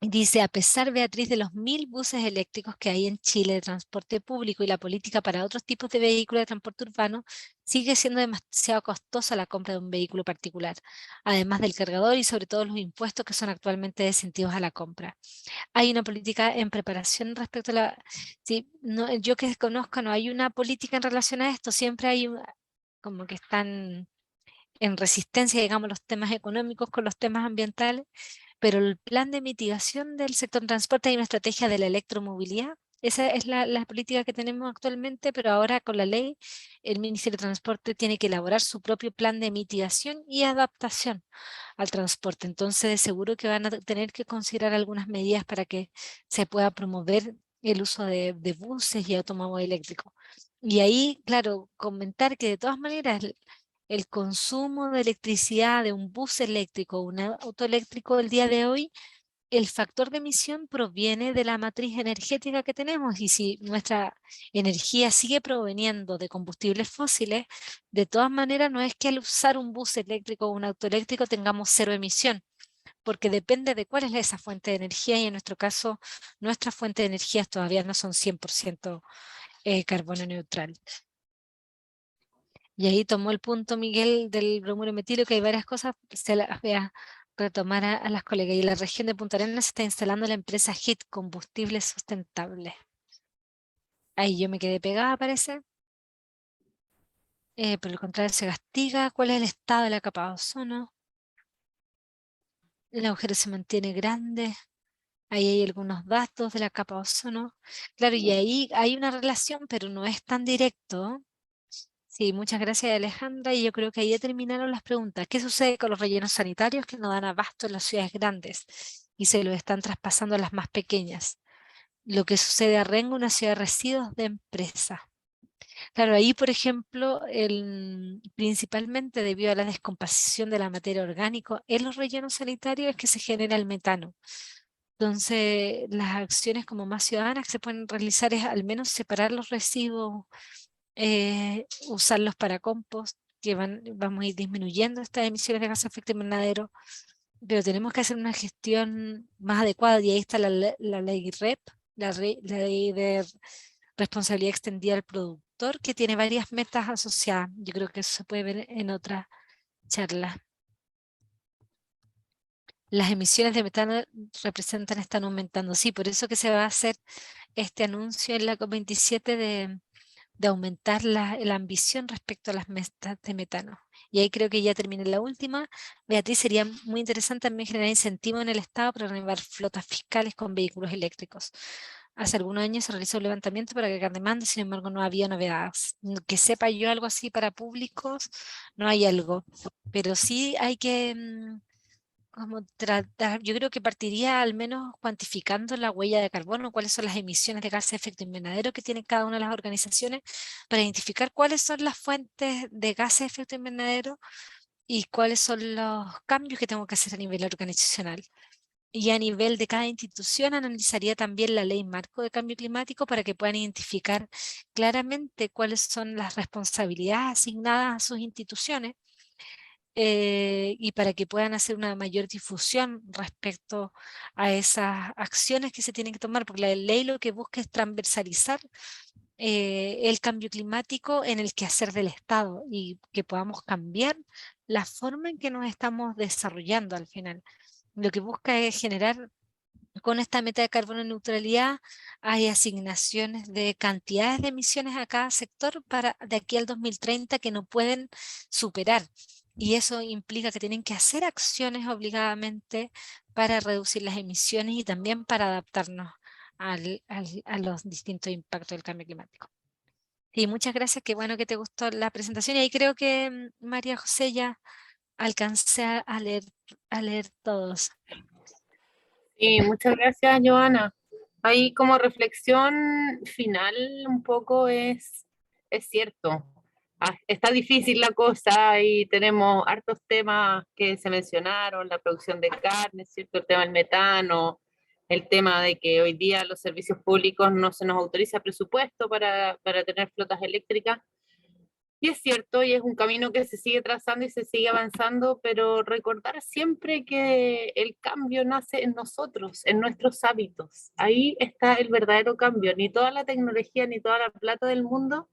Dice, a pesar, Beatriz, de los 1000 buses eléctricos que hay en Chile de transporte público y la política para otros tipos de vehículos de transporte urbano, sigue siendo demasiado costosa la compra de un vehículo particular, además del cargador y sobre todo los impuestos que son actualmente desincentivos a la compra. Hay una política en preparación respecto a la... Sí, no, yo que desconozco, no hay una política en relación a esto, siempre hay como que están en resistencia, digamos, los temas económicos con los temas ambientales, pero el plan de mitigación del sector transporte hay una estrategia de la electromovilidad. Esa es la política que tenemos actualmente, pero ahora con la ley el Ministerio de Transporte tiene que elaborar su propio plan de mitigación y adaptación al transporte. Entonces, de seguro que van a tener que considerar algunas medidas para que se pueda promover el uso de buses y automóviles eléctricos. Y ahí, claro, comentar que de todas maneras el consumo de electricidad de un bus eléctrico o un auto eléctrico el día de hoy, el factor de emisión proviene de la matriz energética que tenemos y si nuestra energía sigue proveniendo de combustibles fósiles, de todas maneras no es que al usar un bus eléctrico o un auto eléctrico tengamos cero emisión, porque depende de cuál es esa fuente de energía y en nuestro caso nuestras fuentes de energía todavía no son 100% carbono neutral. Y ahí tomó el punto Miguel del bromuro metilo, que hay varias cosas, se las voy a retomar a las colegas. Y en la región de Punta Arenas se está instalando la empresa HIT, Combustibles Sustentables. Ahí yo me quedé pegada, parece. Por el contrario, se castiga. ¿Cuál es el estado de la capa de ozono? El agujero se mantiene grande. Ahí hay algunos datos de la capa de ozono. Claro, y ahí hay una relación, pero no es tan directo. Sí, muchas gracias Alejandra y yo creo que ahí ya terminaron las preguntas. ¿Qué sucede con los rellenos sanitarios que no dan abasto en las ciudades grandes y se los están traspasando a las más pequeñas? Lo que sucede a Rengo, una ciudad de residuos de empresa. Claro, ahí por ejemplo, principalmente debido a la descomposición de la materia orgánica en los rellenos sanitarios es que se genera el metano. Entonces, las acciones como más ciudadanas que se pueden realizar es al menos separar los residuos, usarlos para compost, que vamos a ir disminuyendo estas emisiones de gases de efecto invernadero, pero tenemos que hacer una gestión más adecuada y ahí está la ley REP, la ley de responsabilidad extendida al productor, que tiene varias metas asociadas. Yo creo que eso se puede ver en otra charla. Las emisiones de metano están aumentando. Sí, por eso que se va a hacer este anuncio en la COP27 de aumentar la ambición respecto a las metas de metano. Y ahí creo que ya terminé la última. Beatriz, sería muy interesante también generar incentivos en el Estado para renovar flotas fiscales con vehículos eléctricos. Hace algunos años se realizó un levantamiento para agregar demanda, sin embargo no había novedades. Que sepa yo algo así para públicos, no hay algo. Pero sí hay que como tratar, yo creo que partiría al menos cuantificando la huella de carbono, cuáles son las emisiones de gases de efecto invernadero que tienen cada una de las organizaciones, para identificar cuáles son las fuentes de gases de efecto invernadero y cuáles son los cambios que tengo que hacer a nivel organizacional. Y a nivel de cada institución analizaría también la ley marco de cambio climático para que puedan identificar claramente cuáles son las responsabilidades asignadas a sus instituciones, y para que puedan hacer una mayor difusión respecto a esas acciones que se tienen que tomar, porque la ley lo que busca es transversalizar el cambio climático en el quehacer del Estado y que podamos cambiar la forma en que nos estamos desarrollando al final. Lo que busca es generar, con esta meta de carbono neutralidad, hay asignaciones de cantidades de emisiones a cada sector para de aquí al 2030 que no pueden superar. Y eso implica que tienen que hacer acciones obligadamente para reducir las emisiones y también para adaptarnos a los distintos impactos del cambio climático. Y muchas gracias, qué bueno que te gustó la presentación. Y ahí creo que María José ya alcancé a leer todos. Y muchas gracias, Joana. Ahí como reflexión final un poco es cierto. Está difícil la cosa y tenemos hartos temas que se mencionaron, la producción de carne, ¿cierto? El tema del metano, el tema de que hoy día los servicios públicos no se nos autoriza presupuesto para tener flotas eléctricas. Y es cierto, y es un camino que se sigue trazando y se sigue avanzando, pero recordar siempre que el cambio nace en nosotros, en nuestros hábitos. Ahí está el verdadero cambio. Ni toda la tecnología ni toda la plata del mundo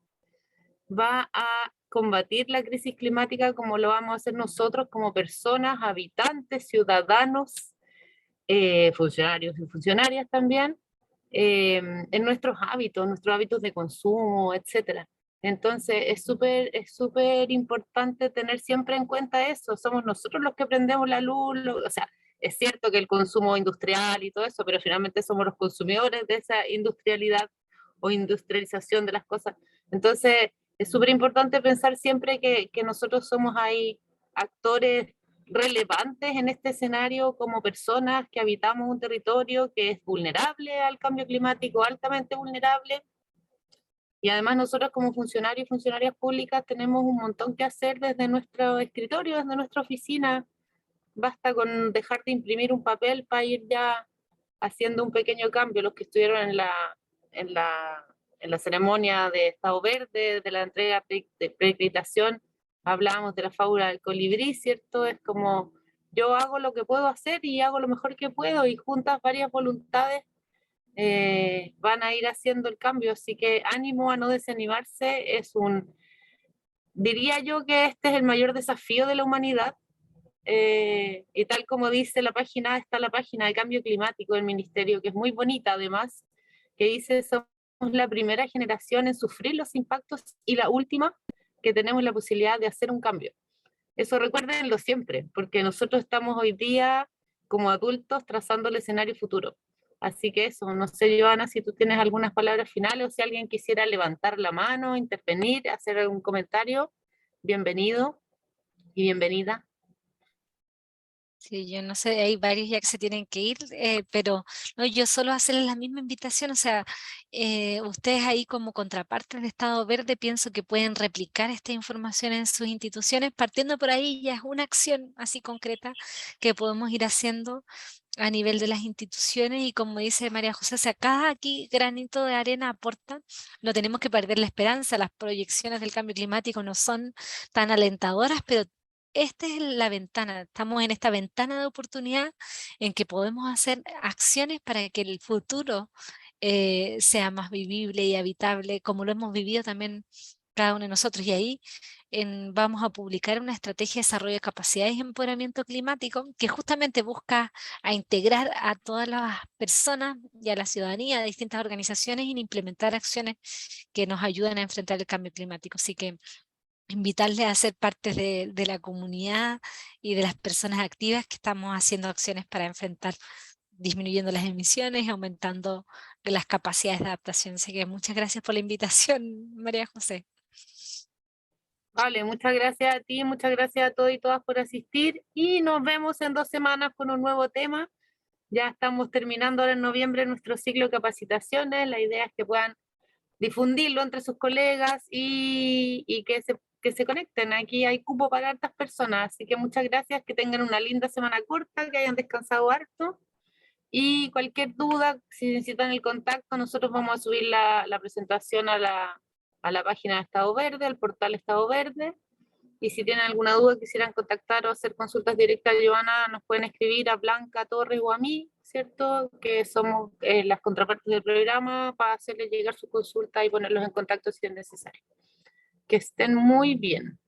va a combatir la crisis climática como lo vamos a hacer nosotros como personas, habitantes, ciudadanos, funcionarios y funcionarias también, en nuestros hábitos de consumo, etcétera. Entonces es súper importante tener siempre en cuenta eso. Somos nosotros los que prendemos la luz, o sea, es cierto que el consumo industrial y todo eso, pero finalmente somos los consumidores de esa industrialidad o industrialización de las cosas. Entonces es súper importante pensar siempre que nosotros somos ahí actores relevantes en este escenario como personas que habitamos un territorio que es vulnerable al cambio climático, altamente vulnerable. Y además nosotros como funcionarios y funcionarias públicas tenemos un montón que hacer desde nuestro escritorio, desde nuestra oficina. Basta con dejar de imprimir un papel para ir ya haciendo un pequeño cambio. Los que estuvieron en la ceremonia de Estado Verde, de la entrega de preacreditación, hablábamos de la fábula del colibrí, ¿cierto? Es como yo hago lo que puedo hacer y hago lo mejor que puedo y juntas varias voluntades van a ir haciendo el cambio, así que ánimo a no desanimarse, diría yo que este es el mayor desafío de la humanidad, y tal como dice la página, está la página de cambio climático del ministerio, que es muy bonita además, que dice somos la primera generación en sufrir los impactos y la última que tenemos la posibilidad de hacer un cambio. Eso recuérdenlo siempre, porque nosotros estamos hoy día como adultos trazando el escenario futuro. Así que eso, no sé, Joana, si tú tienes algunas palabras finales o si alguien quisiera levantar la mano, intervenir, hacer algún comentario, bienvenido y bienvenida. Sí, yo no sé, hay varios ya que se tienen que ir, pero no, yo solo hacerles la misma invitación, o sea, ustedes ahí como contrapartes de Estado Verde pienso que pueden replicar esta información en sus instituciones, partiendo por ahí ya es una acción así concreta que podemos ir haciendo a nivel de las instituciones y como dice María José, o sea, cada aquí granito de arena aporta, no tenemos que perder la esperanza, las proyecciones del cambio climático no son tan alentadoras, pero esta es la ventana, estamos en esta ventana de oportunidad en que podemos hacer acciones para que el futuro sea más vivible y habitable, como lo hemos vivido también cada uno de nosotros. Y ahí vamos a publicar una estrategia de desarrollo de capacidades y empoderamiento climático que justamente busca a integrar a todas las personas y a la ciudadanía de distintas organizaciones en implementar acciones que nos ayuden a enfrentar el cambio climático. Así que invitarles a ser parte de la comunidad y de las personas activas que estamos haciendo acciones para enfrentar, disminuyendo las emisiones y aumentando las capacidades de adaptación. Así que muchas gracias por la invitación, María José. Vale, muchas gracias a ti, muchas gracias a todos y todas por asistir y nos vemos en 2 semanas con un nuevo tema. Ya estamos terminando ahora en noviembre nuestro ciclo de capacitaciones. La idea es que puedan difundirlo entre sus colegas y que se conecten. Aquí hay cupo para hartas personas, así que muchas gracias, que tengan una linda semana corta, que hayan descansado harto. Y cualquier duda, si necesitan el contacto, nosotros vamos a subir la presentación a la página de Estado Verde, al portal Estado Verde. Y si tienen alguna duda, quisieran contactar o hacer consultas directas a Giovanna, nos pueden escribir a Blanca Torres o a mí, ¿cierto? Que somos las contrapartes del programa, para hacerles llegar su consulta y ponerlos en contacto si es necesario. Que estén muy bien.